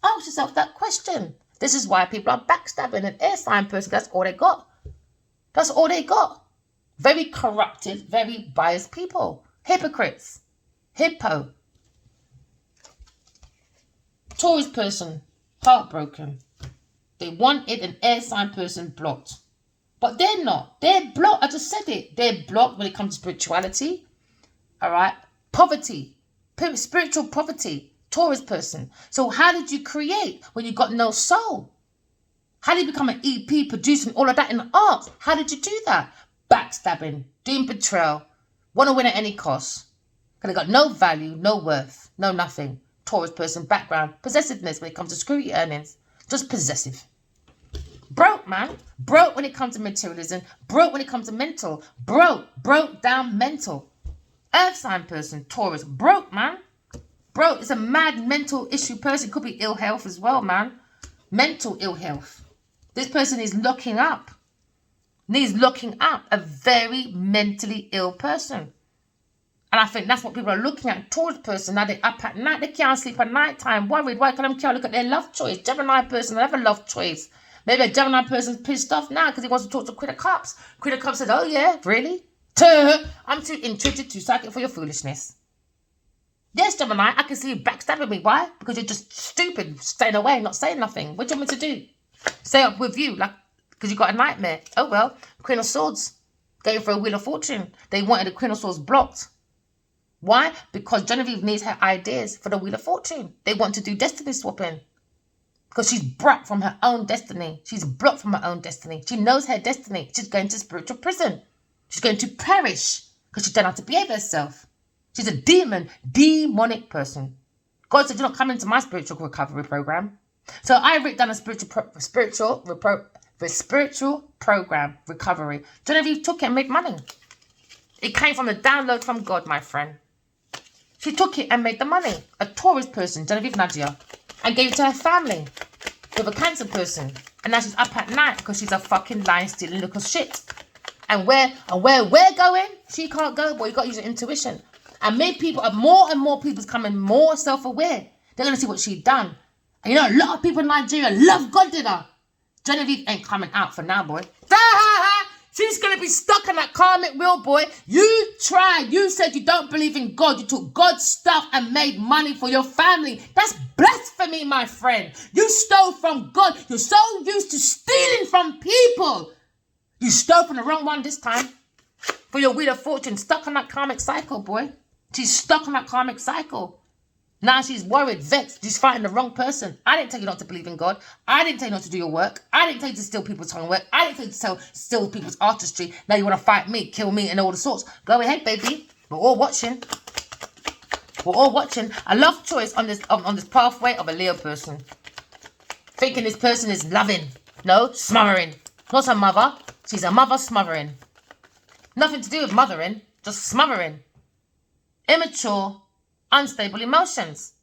Ask yourself that question. This is why people are backstabbing an air sign person. That's all they got. That's all they got. Very corrupted, very biased people. Hypocrites. Hippo. Taurus person. Heartbroken. They wanted an air sign person blocked. But they're not. They're blocked. I just said it. They're blocked when it comes to spirituality. All right. Poverty. Spiritual poverty. Taurus person. So how did you create when you got no soul? How did you become an EP producing all of that in the arts? How did you do that? Backstabbing. Doing betrayal. Want to win at any cost. Because they got no value, no worth, no nothing. Taurus person background. Possessiveness when it comes to screwy earnings. Just possessive. Broke, man. Broke when it comes to materialism. Broke when it comes to mental. Broke down mental. Earth sign person, Taurus. Broke, man. Broke. It's a mad mental issue person. Could be ill health as well, man. Mental ill health. This person is locking up. Needs locking up. A very mentally ill person. And I think that's what people are looking at. Taurus person, now they're up at night. They can't sleep at night time. Worried. Why can't they look at their love choice? Gemini person, they have a love choice. Maybe a Gemini person's pissed off now because he wants to talk to Queen of Cups. Queen of Cups says, oh yeah, really? I'm too intuitive, too psychic for your foolishness. Yes, Gemini, I can see you backstabbing me. Why? Because you're just stupid, staying away, not saying nothing. What do you want me to do? Stay up with you, like, because you got a nightmare. Oh well, Queen of Swords, going for a Wheel of Fortune. They wanted the Queen of Swords blocked. Why? Because Genevieve needs her ideas for the Wheel of Fortune. They want to do destiny swapping. Because she's blocked from her own destiny. She's blocked from her own destiny. She knows her destiny. She's going to spiritual prison. She's going to perish because she don't know how to behave herself. She's a demonic person. God said, you're not coming to my spiritual recovery program. So I wrote down a spiritual program recovery. Genevieve took it and made money. It came from a download from God, my friend. She took it and made the money. A Taurus person, Genevieve Nadia, and gave it to her family with a Cancer person. And now she's up at night because she's a fucking lying, stealing little shit. And where we're going, she can't go, boy. You got to use your intuition. And more and more people's coming more self-aware. They're going to see what she done. And you know, a lot of people in Nigeria love God, did her. Genevieve ain't coming out for now, boy. She's going to be stuck in that karmic wheel, boy. You tried. You said you don't believe in God. You took God's stuff and made money for your family. That's blasphemy, my friend. You stole from God. You're so used to stealing from people. You stole from the wrong one this time. For your Wheel of Fortune. Stuck on that karmic cycle, boy. She's stuck on that karmic cycle. Now she's worried, vexed. She's fighting the wrong person. I didn't tell you not to believe in God. I didn't tell you not to do your work. I didn't tell you to steal people's homework. I didn't tell you to steal people's artistry. Now you want to fight me, kill me, and all the sorts. Go ahead, baby. We're all watching. We're all watching. A love choice on this pathway of a Leo person. Thinking this person is loving. No, smothering. Not a mother. She's a mother smothering. Nothing to do with mothering. Just smothering. Immature, unstable emotions.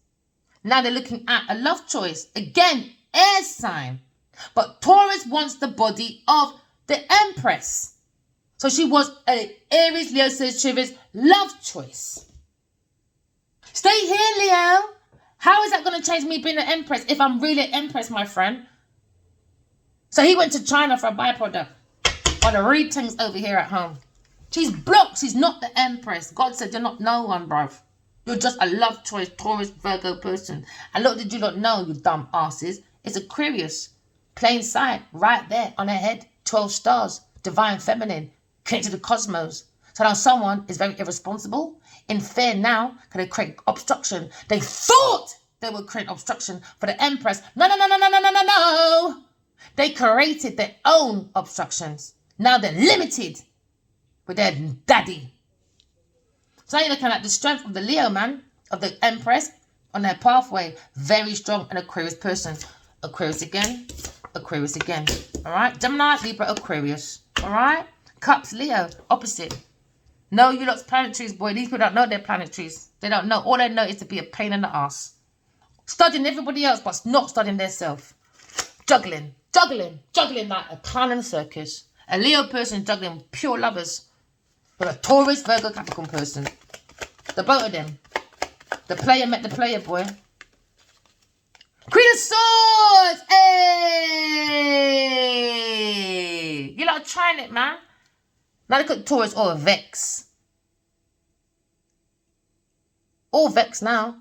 Now they're looking at a love choice. Again, air sign. But Taurus wants the body of the Empress. So she was an Aries, Leo, Sagittarius love choice. Stay here, Leo. How is that going to change me being an Empress if I'm really an Empress, my friend? So he went to China for a byproduct. Or the readings over here at home. She's blocked. She's not the Empress. God said you're not no one, bruv. You're just a love choice Taurus Virgo person. And look, did you not know, you dumb asses? It's Aquarius. Plain sight. Right there on her head. 12 stars. Divine feminine. Connected to the cosmos. So now someone is very irresponsible. In fear now, can they create obstruction? They thought they would create obstruction for the Empress. No, no, no, no, no, no, no, no, no. They created their own obstructions. Now they're limited with their daddy. So now you're looking at the strength of the Leo man, of the Empress, on their pathway. Very strong, an Aquarius person. Aquarius again. Aquarius again. All right? Gemini, Libra, Aquarius. All right? Cups, Leo, opposite. No, you lot's planetaries, boy. These people don't know their planetaries. They don't know. All they know is to be a pain in the ass. Studying everybody else, but not studying their self. Juggling like a clown in a circus. A Leo person juggling pure lovers. With a Taurus, Virgo, Capricorn person. The both of them. The player met the player, boy. Queen of Swords! Hey! You lot are trying it, man. Now look at Taurus or Vex. All Vex now.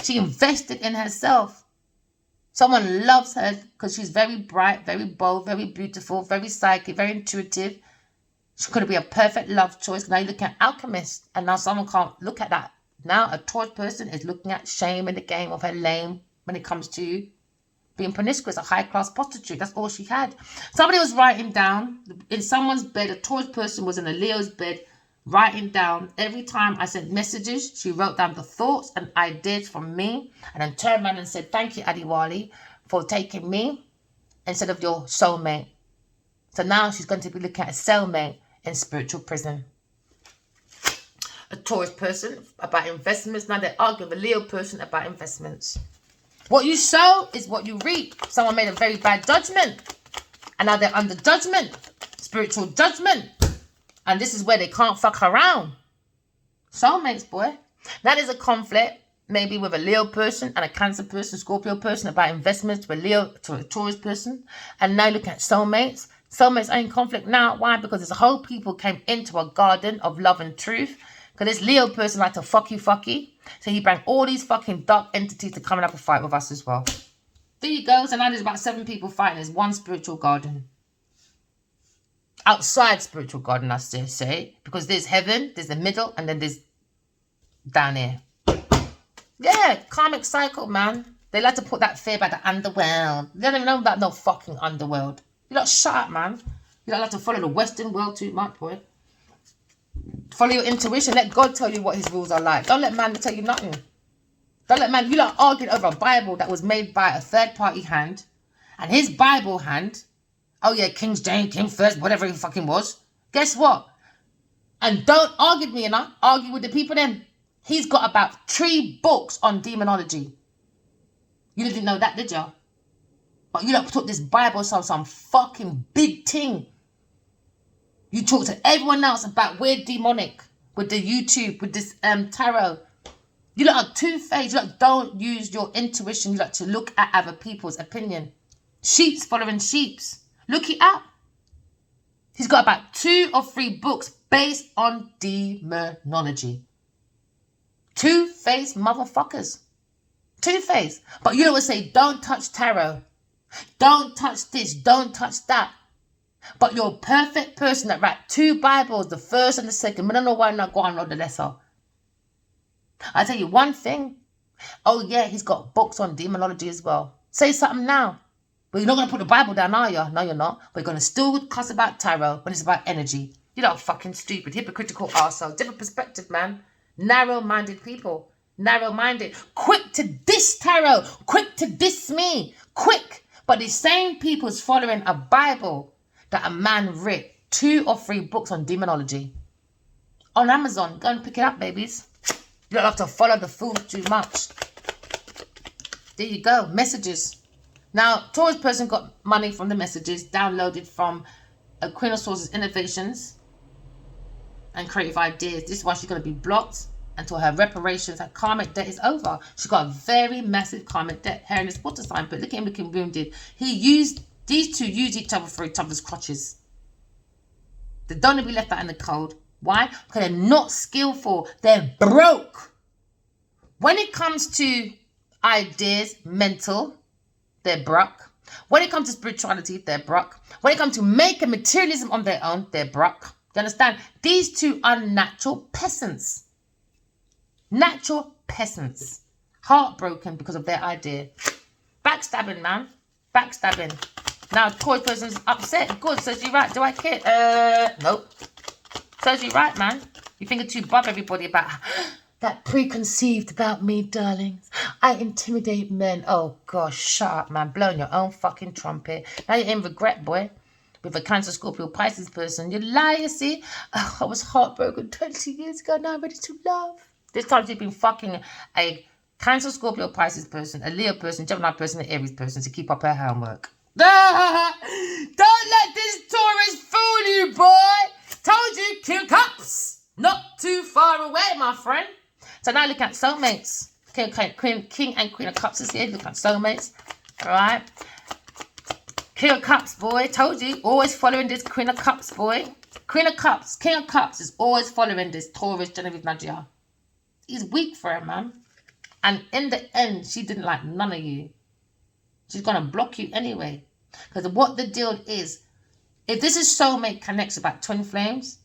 She invested in herself. Someone loves her because she's very bright, very bold, very beautiful, very psychic, very intuitive. She could be a perfect love choice. Now you look at Alchemist. And now someone can't look at that. Now a Taurus person is looking at shame in the game of her lame when it comes to being promiscuous, a high-class prostitute. That's all she had. Somebody was writing down in someone's bed. A Taurus person was in a Leo's bed writing down. Every time I sent messages, she wrote down the thoughts and ideas from me and then turned around and said, thank you, Adiwali, for taking me instead of your soulmate. So now she's going to be looking at a cellmate in spiritual prison. A Taurus person about investments. Now they're arguing with a Leo person about investments. What you sow is what you reap. Someone made a very bad judgment. And now they're under judgment. Spiritual judgment. And this is where they can't fuck around. Soulmates, boy. That is a conflict. Maybe with a Leo person and a Cancer person, Scorpio person about investments to a Leo, to a Taurus person. And now look at soulmates. Soulmates are in conflict now. Why? Because this whole people came into a garden of love and truth. Because this Leo person like to fucky. So he brought all these fucking dark entities to come and have a fight with us as well. There you go. So now there's about 7 people fighting. There's one spiritual garden. Outside spiritual garden, I still say. Because there's heaven, there's the middle, and then there's down here. Yeah, karmic cycle, man. They like to put that fear about the underworld. They don't even know about no fucking underworld. You lot shut up, man. You don't like to follow the Western world too much, boy. Follow your intuition. Let God tell you what his rules are like. Don't let man tell you nothing. Don't let man... You lot arguing over a Bible that was made by a third-party hand. And his Bible hand... Oh, yeah, King James, King First, whatever he fucking was. Guess what? And don't argue with me, you know. Argue with the people then. He's got about 3 books on demonology. You didn't know that, did you? But you lot took this Bible as some fucking big thing. You talk to everyone else about we're demonic. With the YouTube, with this tarot. You lot are two-faced. You lot don't use your intuition. You lot to look at other people's opinion. Sheep's following sheep's. Look it up. He's got about 2 or 3 books based on demonology. Two-faced motherfuckers. Two-faced. But you always say, don't touch tarot. Don't touch this. Don't touch that. But you're a perfect person that write 2 Bibles, the first and the second. I don't know why not go on the lesser. I tell you one thing. Oh, yeah, he's got books on demonology as well. Say something now. But you're not going to put the Bible down, are you? No, you're not. But you're going to still cuss about tarot when it's about energy. You're not fucking stupid, hypocritical arsehole. Different perspective, man. Narrow-minded people. Narrow-minded. Quick to diss tarot. Quick to diss me. Quick. But these same people's following a Bible that a man wrote 2 or 3 books on demonology. On Amazon. Go and pick it up, babies. You don't have to follow the fools too much. There you go. Messages. Now, Taurus person got money from the messages downloaded from Queen of Swords' innovations and creative ideas. This is why she's going to be blocked until her reparations, her karmic debt is over. She's got a very massive karmic debt. Her in this water sign, but look at him looking wounded. These two use each other for each other's crutches. They don't want to be left out in the cold. Why? Because they're not skillful. They're broke. When it comes to ideas, mental, they're broke. When it comes to spirituality, they're broke. When it comes to making materialism on their own, they're broke. You understand? These two are natural peasants. Natural peasants. Heartbroken because of their idea. Backstabbing, man. Backstabbing. Now, Taurus person's upset. Good, says you right. Do I care? Nope. Says you right, man. You think it too bother everybody about that preconceived about me, darlings. I intimidate men. Oh, gosh, shut up, man. Blowing your own fucking trumpet. Now you're in regret, boy. With a Cancer, Scorpio, Pisces person. You liar, see? Oh, I was heartbroken 20 years ago. Now I'm ready to love. This time you've been fucking a Cancer, Scorpio, Pisces person, a Leo person, Gemini person, an Aries person to keep up her homework. Don't let this Taurus fool you, boy. Told you, King of Cups. Not too far away, my friend. So now look at soulmates. King and Queen of Cups is here. Look at soulmates. All right. King of Cups, boy. Told you. Always following this Queen of Cups, boy. Queen of Cups. King of Cups is always following this Taurus Genevieve Nadia. He's weak for her, man. And in the end, she didn't like none of you. She's going to block you anyway. Because what the deal is, if this is soulmate connects about twin flames,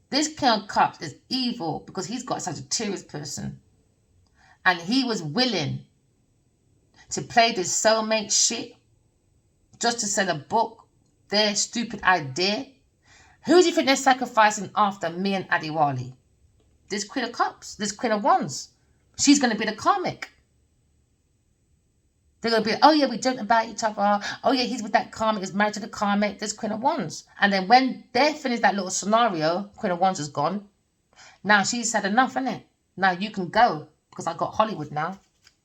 this King of Cups is evil because he's got such a Sagittarius person. And he was willing to play this soulmate shit just to sell a book, their stupid idea. Who do you think they're sacrificing after me and Adiwali? This Queen of Cups, this Queen of Wands. She's going to be the karmic. They're going to be, oh yeah, we joked about each other. Oh yeah, he's with that karmic, he's married to the karmic, this Queen of Wands. And then when they finish that little scenario, Queen of Wands is gone. Now she's had enough, innit? Now you can go, because I got Hollywood now.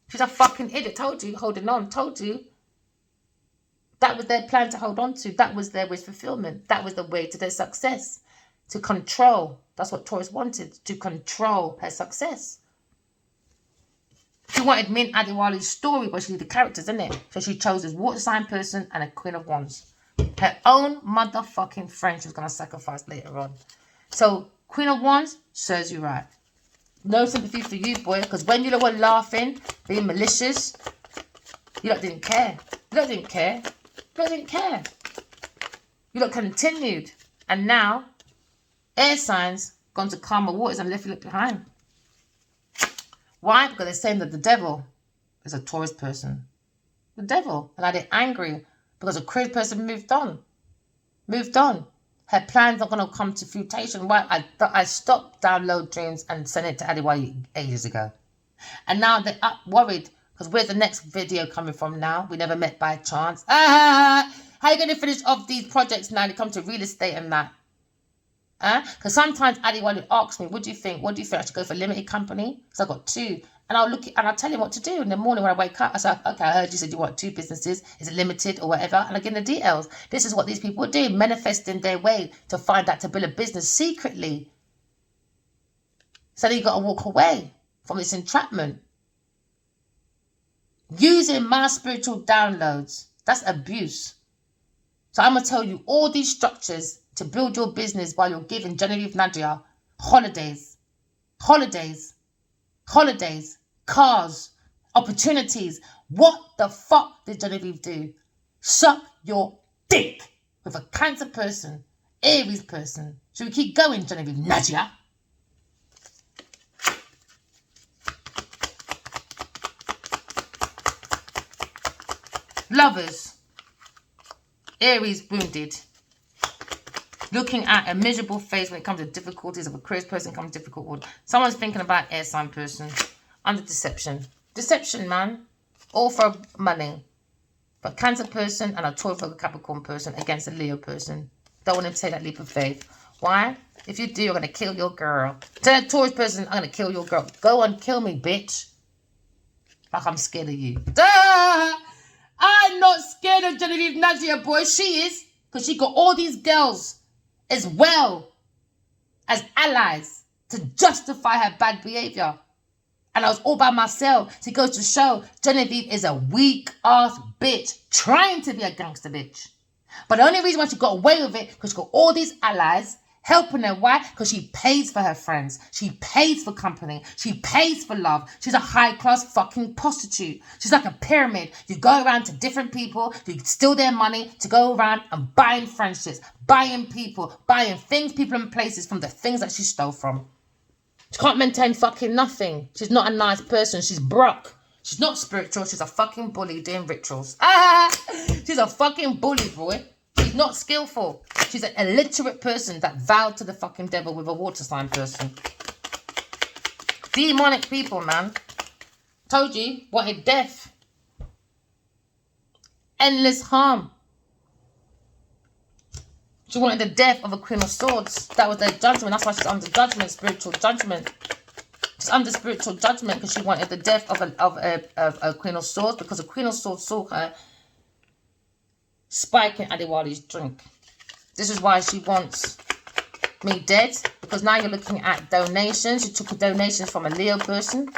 She's a fucking idiot, told you, holding on, told you. That was their plan to hold on to. That was their wish fulfillment. That was the way to their success. To control. That's what Taurus wanted, to control her success. She wanted Min Adiwali's story, but she needed the characters, isn't it? So she chose this water sign person and a Queen of Wands. Her own motherfucking friend she was going to sacrifice later on. So, Queen of Wands serves you right. No sympathy for you, boy, because when you were laughing, being malicious, you lot didn't care. You lot didn't care. You lot didn't care. You lot continued. And now, air signs gone to calmer waters and left you look behind. Why? Because they're saying that the devil is a Taurus person. The devil. And now they're angry because a Aquarius person moved on. Moved on. Her plans are going to come to fruition. Why? I stopped download dreams and sent it to Adiwali ages ago. And now they're worried because where's the next video coming from now? We never met by chance. How are you going to finish off these projects now? They come to real estate and that. Because sometimes Adiwali asks me, what do you think? What do you think? I should go for a limited company? Because I've got 2. And I'll tell him what to do in the morning when I wake up. I say, okay, I heard you said you want 2 businesses. Is it limited or whatever? And I give them the details. This is what these people do, manifesting their way to find out to build a business secretly. So then you got to walk away from this entrapment. Using my spiritual downloads, that's abuse. So I'm going to tell you all these structures to build your business while you're giving Genevieve Nadia holidays, cars, opportunities. What the fuck did Genevieve do? Suck your dick with a Cancer person, Aries person. Should we keep going, Genevieve Nadia? Lovers. Aries, wounded. Looking at a miserable face when it comes to difficulties of a Aquarius person comes difficult order. Someone's thinking about air sign person. Under deception. Deception, man. All for money. But Cancer person and a Taurus or Capricorn person against a Leo person. Don't want him to take that leap of faith. Why? If you do, you're going to kill your girl. Tell that Taurus person, I'm going to kill your girl. Go and kill me, bitch. Like I'm scared of you. Duh! I'm not scared of Genevieve Nadia, boy. She is. Because she got all these girls as well as allies to justify her bad behavior. And I was all by myself. So it goes to show Genevieve is a weak-ass bitch trying to be a gangster bitch. But the only reason why she got away with it because she got all these allies helping her. Why? Because she pays for her friends. She pays for company. She pays for love. She's a high-class fucking prostitute. She's like a pyramid. You go around to different people. You steal their money to go around and buying friendships, buying people, buying things, people and places from the things that she stole from. She can't maintain fucking nothing. She's not a nice person. She's broke. She's not spiritual. She's a fucking bully doing rituals. She's a fucking bully, boy. She's not skillful. She's an illiterate person that vowed to the fucking devil with a water sign person. Demonic people, man. Told you, wanted death. Endless harm. She wanted the death of a Queen of Swords. That was their judgment. That's why she's under judgment, spiritual judgment. She's under spiritual judgment because she wanted the death of a Queen of Swords because a Queen of Swords saw her spiking Adewale's drink. This is why she wants me dead, because now you're looking at donations. You took donations from a Leo person.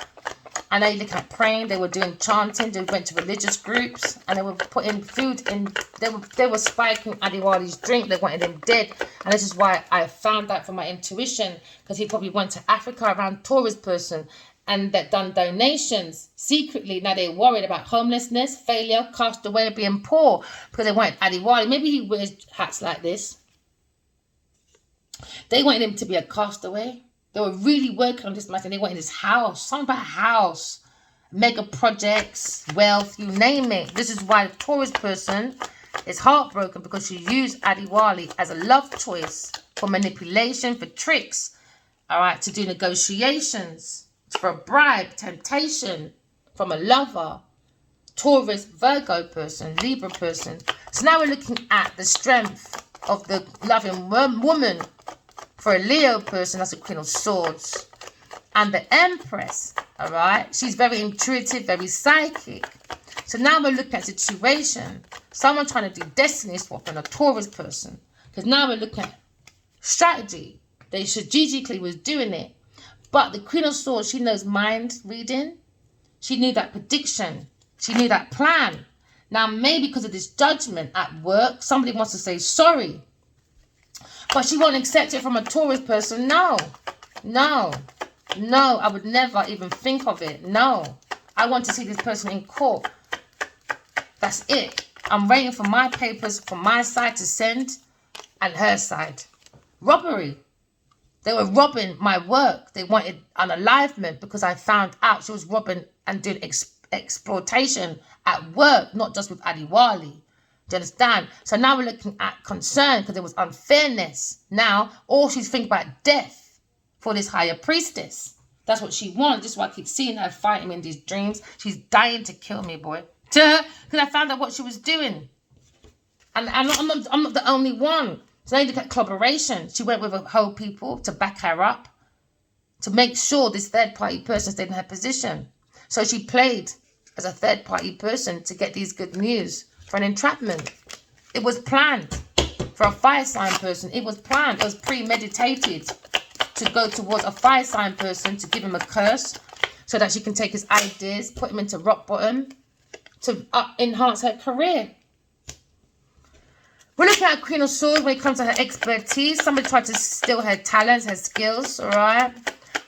And now you're looking at praying. They were doing chanting. They went to religious groups. And they were putting food in. They were spiking Adewale's drink. They wanted him dead. And this is why I found out from my intuition. Because he probably went to Africa around Taurus person. And that done donations secretly. Now they're worried about homelessness, failure, cast away, being poor. Because they wanted Adewale. Maybe he wears hats like this. They wanted him to be a castaway. They were really working on this matter. They wanted his house. Something about a house. Mega projects, wealth, you name it. This is why the Taurus person is heartbroken because she used Adewale as a love choice for manipulation, for tricks. All right, to do negotiations, for a bribe, temptation from a lover. Taurus, Virgo person, Libra person. So now we're looking at the strength of the loving woman. For a Leo person, that's a Queen of Swords. And the Empress, all right? She's very intuitive, very psychic. So now we're looking at a situation. Someone trying to do destiny swap on a Taurus person. Because now we're looking at strategy. They strategically was doing it. But the Queen of Swords, she knows mind reading. She knew that prediction. She knew that plan. Now, maybe because of this judgment at work, somebody wants to say sorry. But she won't accept it from a Taurus person. No. No. No. I would never even think of it. No. I want to see this person in court. That's it. I'm waiting for my papers from my side to send and her side. Robbery. They were robbing my work. They wanted unalivement because I found out she was robbing and doing exploitation at work, not just with Adewale. Do you understand? So now we're looking at concern because there was unfairness. Now, all she's thinking about death for this higher priestess. That's what she wants. This is why I keep seeing her fighting in these dreams. She's dying to kill me, boy. Because I found out what she was doing. And I'm not the only one. So now you look at collaboration. She went with a whole people to back her up. To make sure this third party person stayed in her position. So she played as a third party person to get these good news. For an entrapment. It was planned. For a fire sign person, it was planned. It was premeditated to go towards a fire sign person to give him a curse so that she can take his ideas, put him into rock bottom to enhance her career. We're looking at Queen of Swords when it comes to her expertise. Somebody tried to steal her talents, her skills, all right,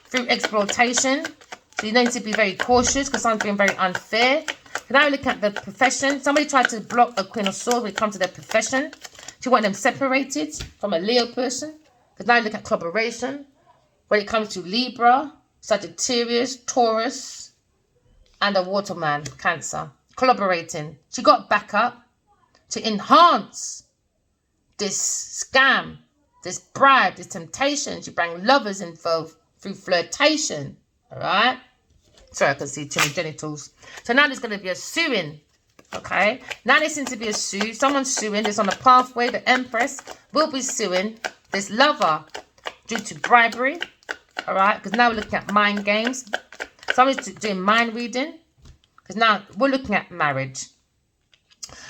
through exploitation. So you need to be very cautious because someone's being very unfair. Now we look at the profession. Somebody tried to block a Queen of Swords when it comes to their profession. She wanted them separated from a Leo person. Because now we look at collaboration. When it comes to Libra, Sagittarius, Taurus, and a waterman, Cancer. collaborating. She got backup to enhance this scam, this bribe, this temptation. She bring lovers involved through flirtation. All right? Sorry, I can see too many genitals. So now there's going to be a suing. Okay? Now there seems to be a sue. Someone's suing. It's on a pathway. The Empress will be suing this lover due to bribery. All right? Because now we're looking at mind games. Someone's doing mind reading. Because now we're looking at marriage.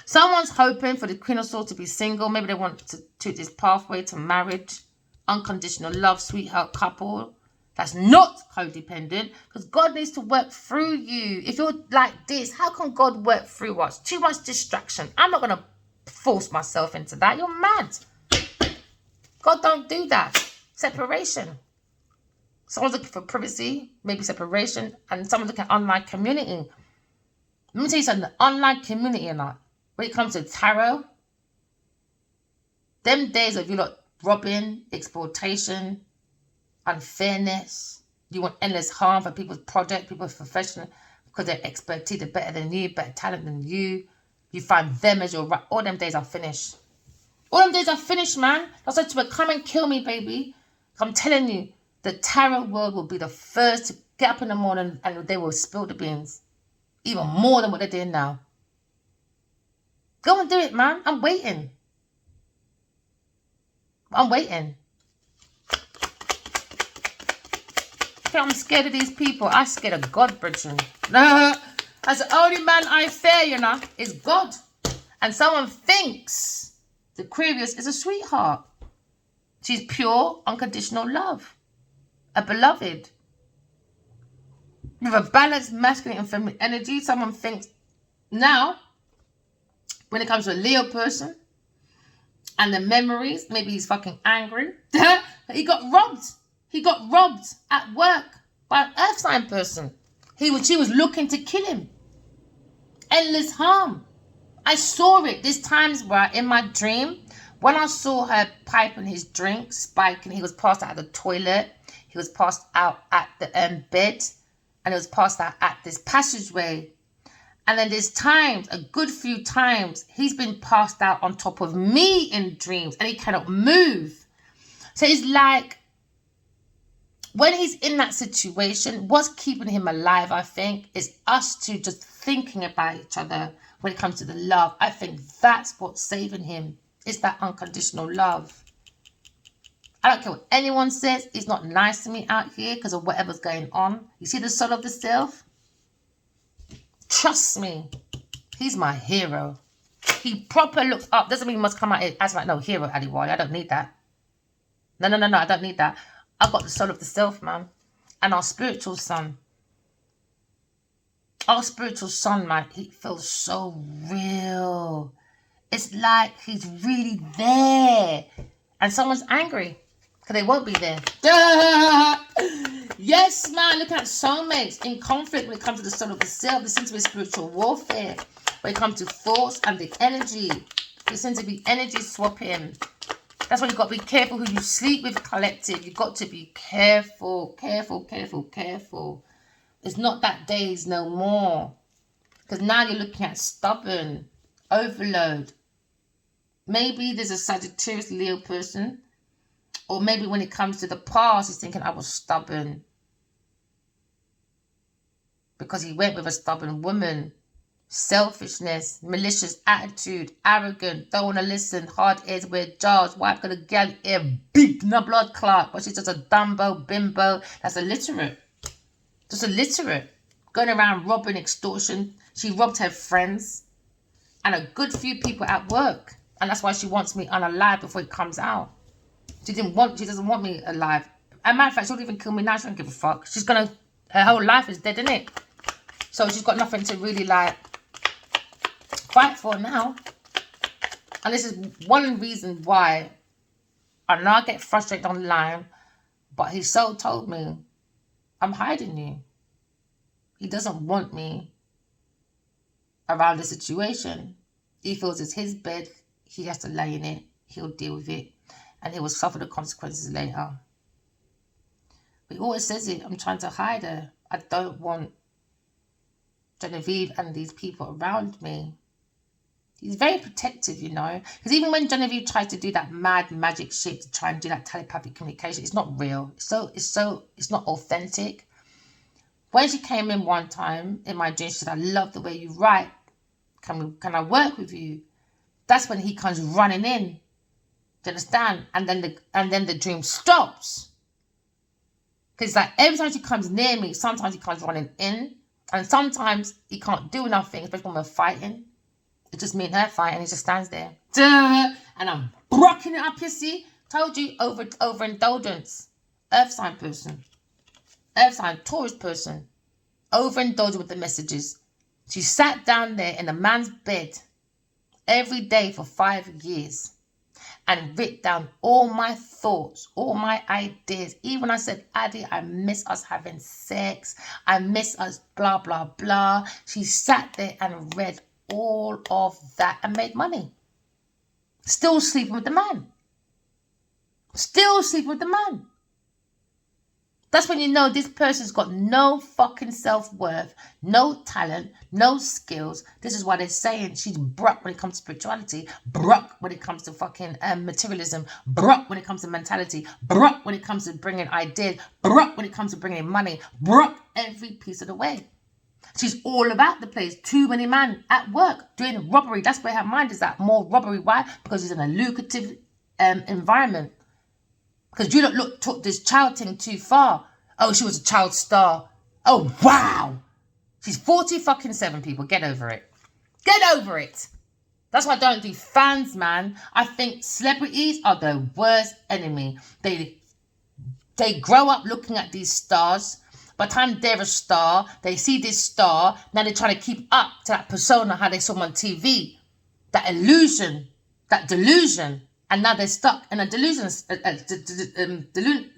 Someone's hoping for the Queen of Swords to be single. Maybe they want to take this pathway to marriage. Unconditional love, sweetheart couple. That's not codependent. Because God needs to work through you. If you're like this, how can God work through us? Too much distraction. I'm not going to force myself into that. You're mad. God don't do that. Separation. Someone's looking for privacy. Maybe separation. And someone's looking at online community. Let me tell you something. The online community or not. When it comes to tarot, them days of you lot robbing, exploitation, unfairness, you want endless harm for people's project, people's profession, because their expertise are better than you, better talent than you. You find them as your right. All them days are finished. All them days are finished, man. I said to her, come and kill me, baby. I'm telling you, the tarot world will be the first to get up in the morning and they will spill the beans. Even more than what they're doing now. Go and do it, man. I'm waiting. I'm waiting. I'm scared of these people. I'm scared of God, Bridget. That's the only man I fear, you know, is God. And someone thinks the Aquarius is a sweetheart. She's pure, unconditional love. A beloved. With a balanced masculine and feminine energy, someone thinks now, when it comes to a Leo person and the memories, maybe he's fucking angry. He got robbed. He got robbed at work by an earth sign person. She was looking to kill him. Endless harm. I saw it. There's times where in my dream, when I saw her piping his drink, spiking, he was passed out of the toilet. He was passed out at the bed. And he was passed out at this passageway. And then there's times, a good few times, he's been passed out on top of me in dreams. And he cannot move. So it's like, when he's in that situation, what's keeping him alive, I think, is us two just thinking about each other when it comes to the love. I think that's what's saving him. It's that unconditional love. I don't care what anyone says. He's not nice to me out here because of whatever's going on. You see the soul of the self? Trust me. He's my hero. He proper looks up. Doesn't mean he must come out as like, no, hero, Adiwali. I don't need that. No, I don't need that. I've got the soul of the self, man. And our spiritual son. Our spiritual son, man, he feels so real. It's like he's really there. And someone's angry. Because they won't be there. Yes, man. Look at soulmates in conflict when it comes to the soul of the self. There seems to be spiritual warfare. When it comes to thoughts and the energy. There seems to be energy swapping. That's why you've got to be careful who you sleep with, collective. You've got to be careful, careful. It's not that days no more. Because now you're looking at stubborn, overload. Maybe there's a Sagittarius Leo person. Or maybe when it comes to the past, he's thinking, I was stubborn. Because he went with a stubborn woman. Selfishness, malicious attitude, arrogant, don't want to listen, hard ears, wear jars, wife got a gal ear, big no blood clot, but she's just a dumbo, bimbo, that's illiterate. Just illiterate. Going around robbing, extortion. She robbed her friends and a good few people at work. And that's why she wants me unalive before it comes out. She doesn't want me alive. As a matter of fact, she'll even kill me now. She don't give a fuck. Her whole life is dead, isn't it? So she's got nothing to really like fight for now. And this is one reason why I know I get frustrated online, but his soul told me, I'm hiding you. He doesn't want me around the situation. He feels it's his bed. He has to lay in it. He'll deal with it. And he will suffer the consequences later. But he always says it. I'm trying to hide her. I don't want Genevieve and these people around me. He's very protective, you know. Because even when Genevieve tried to do that mad magic shit to try and do that telepathic communication, it's not real. It's not authentic. When she came in one time in my dream, she said, I love the way you write. Can I work with you? That's when he comes running in. Do you understand? And then the dream stops. Because like every time she comes near me, sometimes he comes running in. And sometimes he can't do nothing, especially when we're fighting. It's just me and her fighting. He just stands there. Duh, and I'm brocking it up, you see. Told you, overindulgence. Earth sign person. Earth sign, Taurus person. Overindulgent with the messages. She sat down there in a man's bed every day for 5 years and writ down all my thoughts, all my ideas. Even I said, Addie, I miss us having sex. I miss us blah, blah, blah. She sat there and read all of that and made money. Still sleeping with the man. Still sleeping with the man. That's when you know this person's got no fucking self-worth, no talent, no skills. This is why they're saying she's broke when it comes to spirituality, broke when it comes to fucking materialism, broke when it comes to mentality, broke when it comes to bringing ideas, broke when it comes to bringing money, broke every piece of the way. She's all about the place. Too many men at work doing robbery. That's where her mind is at. More robbery. Why? Because she's in a lucrative environment. Because you don't took this child thing too far. Oh, she was a child star. Oh, wow. She's 47, people. Get over it. Get over it. That's why I don't do fans, man. I think celebrities are the worst enemy. They grow up looking at these stars. By the time they're a star, they see this star. Now they're trying to keep up to that persona, how they saw them on TV. That illusion, that delusion. And now they're stuck in a delusion,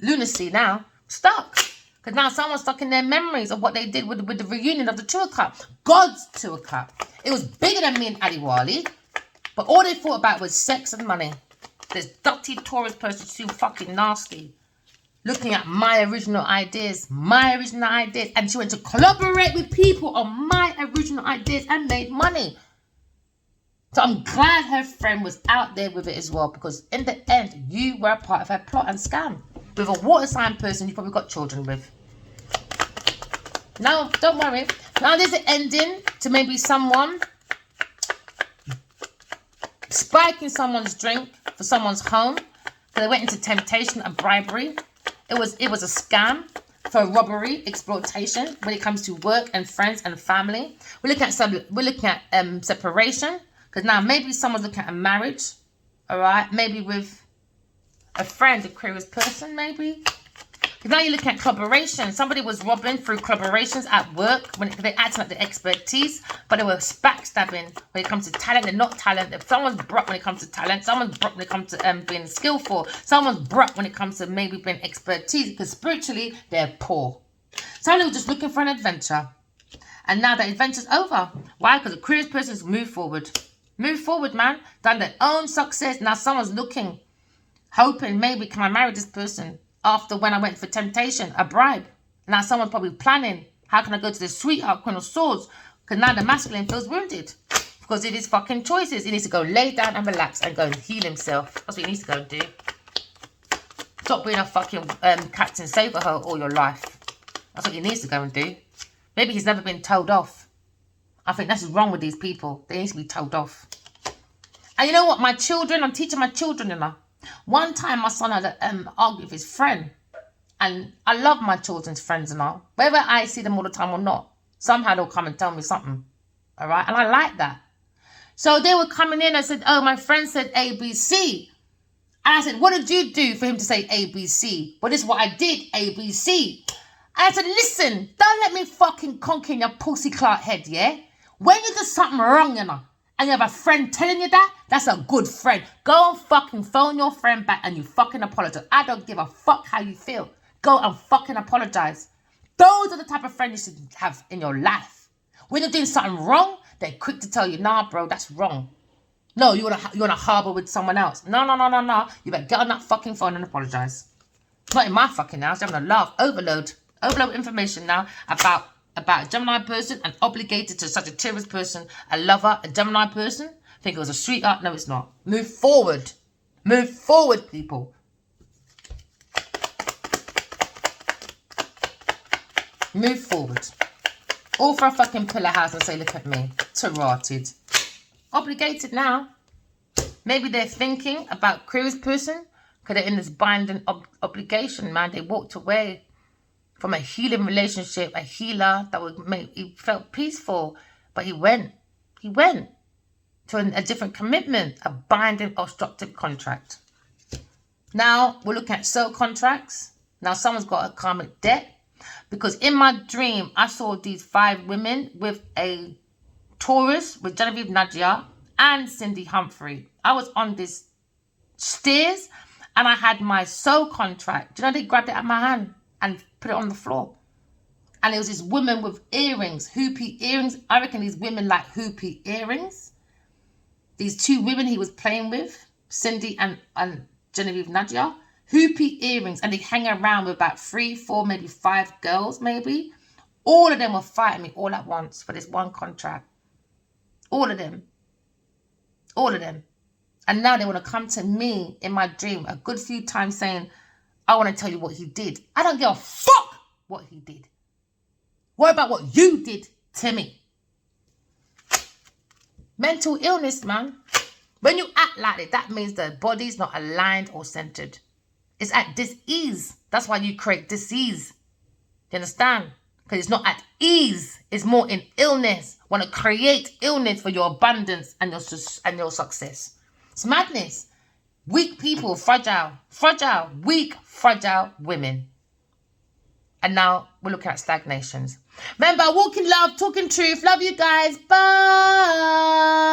lunacy now. Stuck. Because now someone's stuck in their memories of what they did with the reunion of the Tour Cup. God's Tour Cup. It was bigger than me and Adiwali. But all they thought about was sex and money. This dirty Taurus person is too fucking nasty. Looking at my original ideas. And she went to collaborate with people on my original ideas and made money. So I'm glad her friend was out there with it as well, because in the end, you were a part of her plot and scam. With a water sign person you probably got children with. No, don't worry. Now there's an ending to maybe someone spiking someone's drink for someone's home. So they went into temptation and bribery. It was a scam for robbery, exploitation when it comes to work and friends and family. We're looking at separation. Because now maybe someone's looking at a marriage, all right? Maybe with a friend, a Aquarius person, maybe. Because now you're looking at collaboration. Somebody was robbing through collaborations at work when they're acting like the expertise, but they were backstabbing when it comes to talent. They're not talent. If someone's broke when it comes to talent, someone's broke when it comes to being skillful, someone's broke when it comes to maybe being expertise, because spiritually, they're poor. Somebody was just looking for an adventure. And now that adventure's over. Why? Because the Aquarius person's moved forward. Move forward, man. Done their own success. Now someone's looking, hoping maybe can I marry this person after when I went for temptation, a bribe. Now someone's probably planning, how can I go to the sweetheart, Queen of Swords? Because now the masculine feels wounded. Because it is fucking choices. He needs to go lay down and relax and go and heal himself. That's what he needs to go and do. Stop being a fucking Captain Save-A-Ho all your life. That's what he needs to go and do. Maybe he's never been told off. I think that's wrong with these people. They need to be told off. And you know what? My children, I'm teaching my children, you know. One time my son had an argument with his friend. And I love my children's friends and all. Whether I see them all the time or not, somehow they'll come and tell me something. All right? And I like that. So they were coming in and said, oh, my friend said ABC. And I said, what did you do for him to say ABC? Well, this is what I did, ABC. And I said, listen, don't let me fucking conk in your pussy clout head, yeah? When you do something wrong, you know, and you have a friend telling you that, that's a good friend. Go and fucking phone your friend back and you fucking apologize. I don't give a fuck how you feel. Go and fucking apologize. Those are the type of friends you should have in your life. When you're doing something wrong, they're quick to tell you, nah, bro, that's wrong. No, you wanna harbor with someone else. No. You better get on that fucking phone and apologize. Not in my fucking house. You're having a laugh. Overload information now about about a Gemini person and obligated to such a Sagittarius person, a lover, a Gemini person. Think it was a sweetheart. No, it's not. Move forward. Move forward, people. Move forward. All for a fucking pillar house and say, look at me. Tarotted. Obligated now. Maybe they're thinking about Aquarius person because they're in this binding obligation, man. They walked away from a healing relationship, a healer that would make he felt peaceful, but he went to a different commitment, a binding obstructive contract. Now we're looking at soul contracts. Now someone's got a karmic debt because in my dream I saw these 5 women with a Taurus with Genevieve Nadia and Cindy Humphrey. I was on this stairs and I had my soul contract. Do you know they grabbed it out of my hand and put it on the floor? And there was this woman with earrings, hoopy earrings. I reckon these women like hoopy earrings. These 2 women he was playing with, Cindy and Genevieve Nadia, hoopy earrings. And they hang around with about 3, 4, maybe 5 girls, maybe. All of them were fighting me all at once for this one contract. All of them. All of them. And now they want to come to me in my dream a good few times saying, I want to tell you what he did. I don't give a fuck what he did. What about what you did to me? Mental illness, man. When you act like it, that means the body's not aligned or centered. It's at dis-ease. That's why you create disease. You understand? Because it's not at ease. It's more in illness. Want to create illness for your abundance and your success. It's madness. Weak people, fragile, weak, fragile women. And now we're looking at stagnations. Remember, walking love, talking truth. Love you guys. Bye.